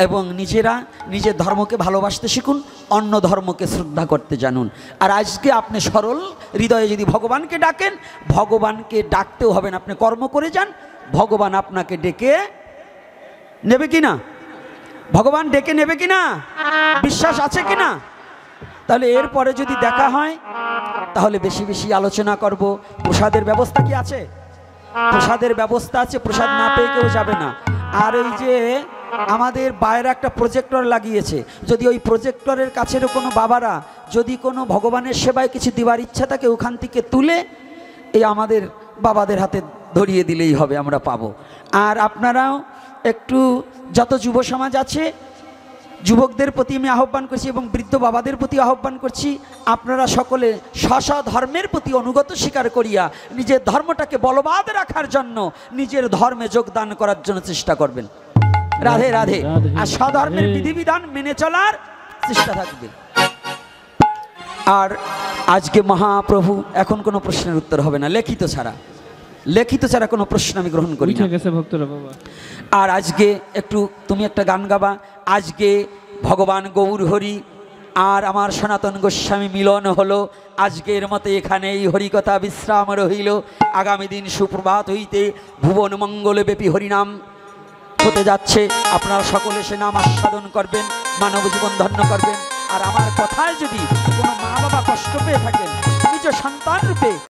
এবং নিজেরা নিজের ধর্মকে ভালোবাসতে শিখুন, অন্য ধর্মকে শ্রদ্ধা করতে জানুন। আর আজকে আপনি সরল হৃদয়ে যদি ভগবানকে ডাকেন, ভগবানকে ডাকতেও হবে না, আপনি কর্ম করে যান, ভগবান আপনাকে ডেকে নেবে কি না? ভগবান ডেকে নেবে কি না? বিশ্বাস আছে কি না? তাহলে এরপরে যদি দেখা হয় তাহলে বেশি বেশি আলোচনা করব। প্রসাদের ব্যবস্থা কি আছে? প্রসাদের ব্যবস্থা আছে, প্রসাদ না পেয়ে কেউ যাবে না। আর এই যে আমাদের বাইরে একটা প্রজেক্টর লাগিয়েছে, যদি ওই প্রজেক্টরের কাছেরও কোনো বাবারা যদি কোনো ভগবানের সেবায় কিছু দেওয়ার ইচ্ছা থাকে ওখান থেকে তুলে এই আমাদের বাবাদের হাতে ধরিয়ে দিলেই হবে, আমরা পাবো। আর আপনারাও একটু, যত যুব সমাজ আছে যুবকদের প্রতি আমি আহ্বান করছি এবং বৃদ্ধ বাবাদের প্রতি আহ্বান করছি, আপনারা সকলে স্ব ধর্মের প্রতি অনুগত স্বীকার করিয়া নিজের ধর্মটাকে বলবৎ রাখার জন্য নিজের ধর্মে যোগদান করার জন্য চেষ্টা করবেন। রাধে রাধে। আর স্বধর্মের বিধিবিধান মেনে চলার চেষ্টা থাকবে। আর আজকে মহাপ্রভু এখন কোনো প্রশ্নের উত্তর হবে না, লিখিত ছাড়া, লিখিত ছাড়া কোনো প্রশ্ন আমি গ্রহণ করি না। আর আজকে একটু তুমি একটা গান গাবা। আজকে ভগবান গৌর হরি আর আমার সনাতন গোস্বামী মিলন হলো, আজকের মতে এখানেই হরিকথা বিশ্রাম রহিল। আগামী দিন সুপ্রভাত হইতে ভুবন মঙ্গলব্যাপী হরিনাম হতে যাচ্ছে। আপনারা সকলে সে নাম আস্বাদন করবেন, মানব জীবন ধন্য করবেন। আর আমার কথায় যদি কোনো মা বাবা কষ্ট পেয়ে থাকেন, নিজ সন্তান রূপে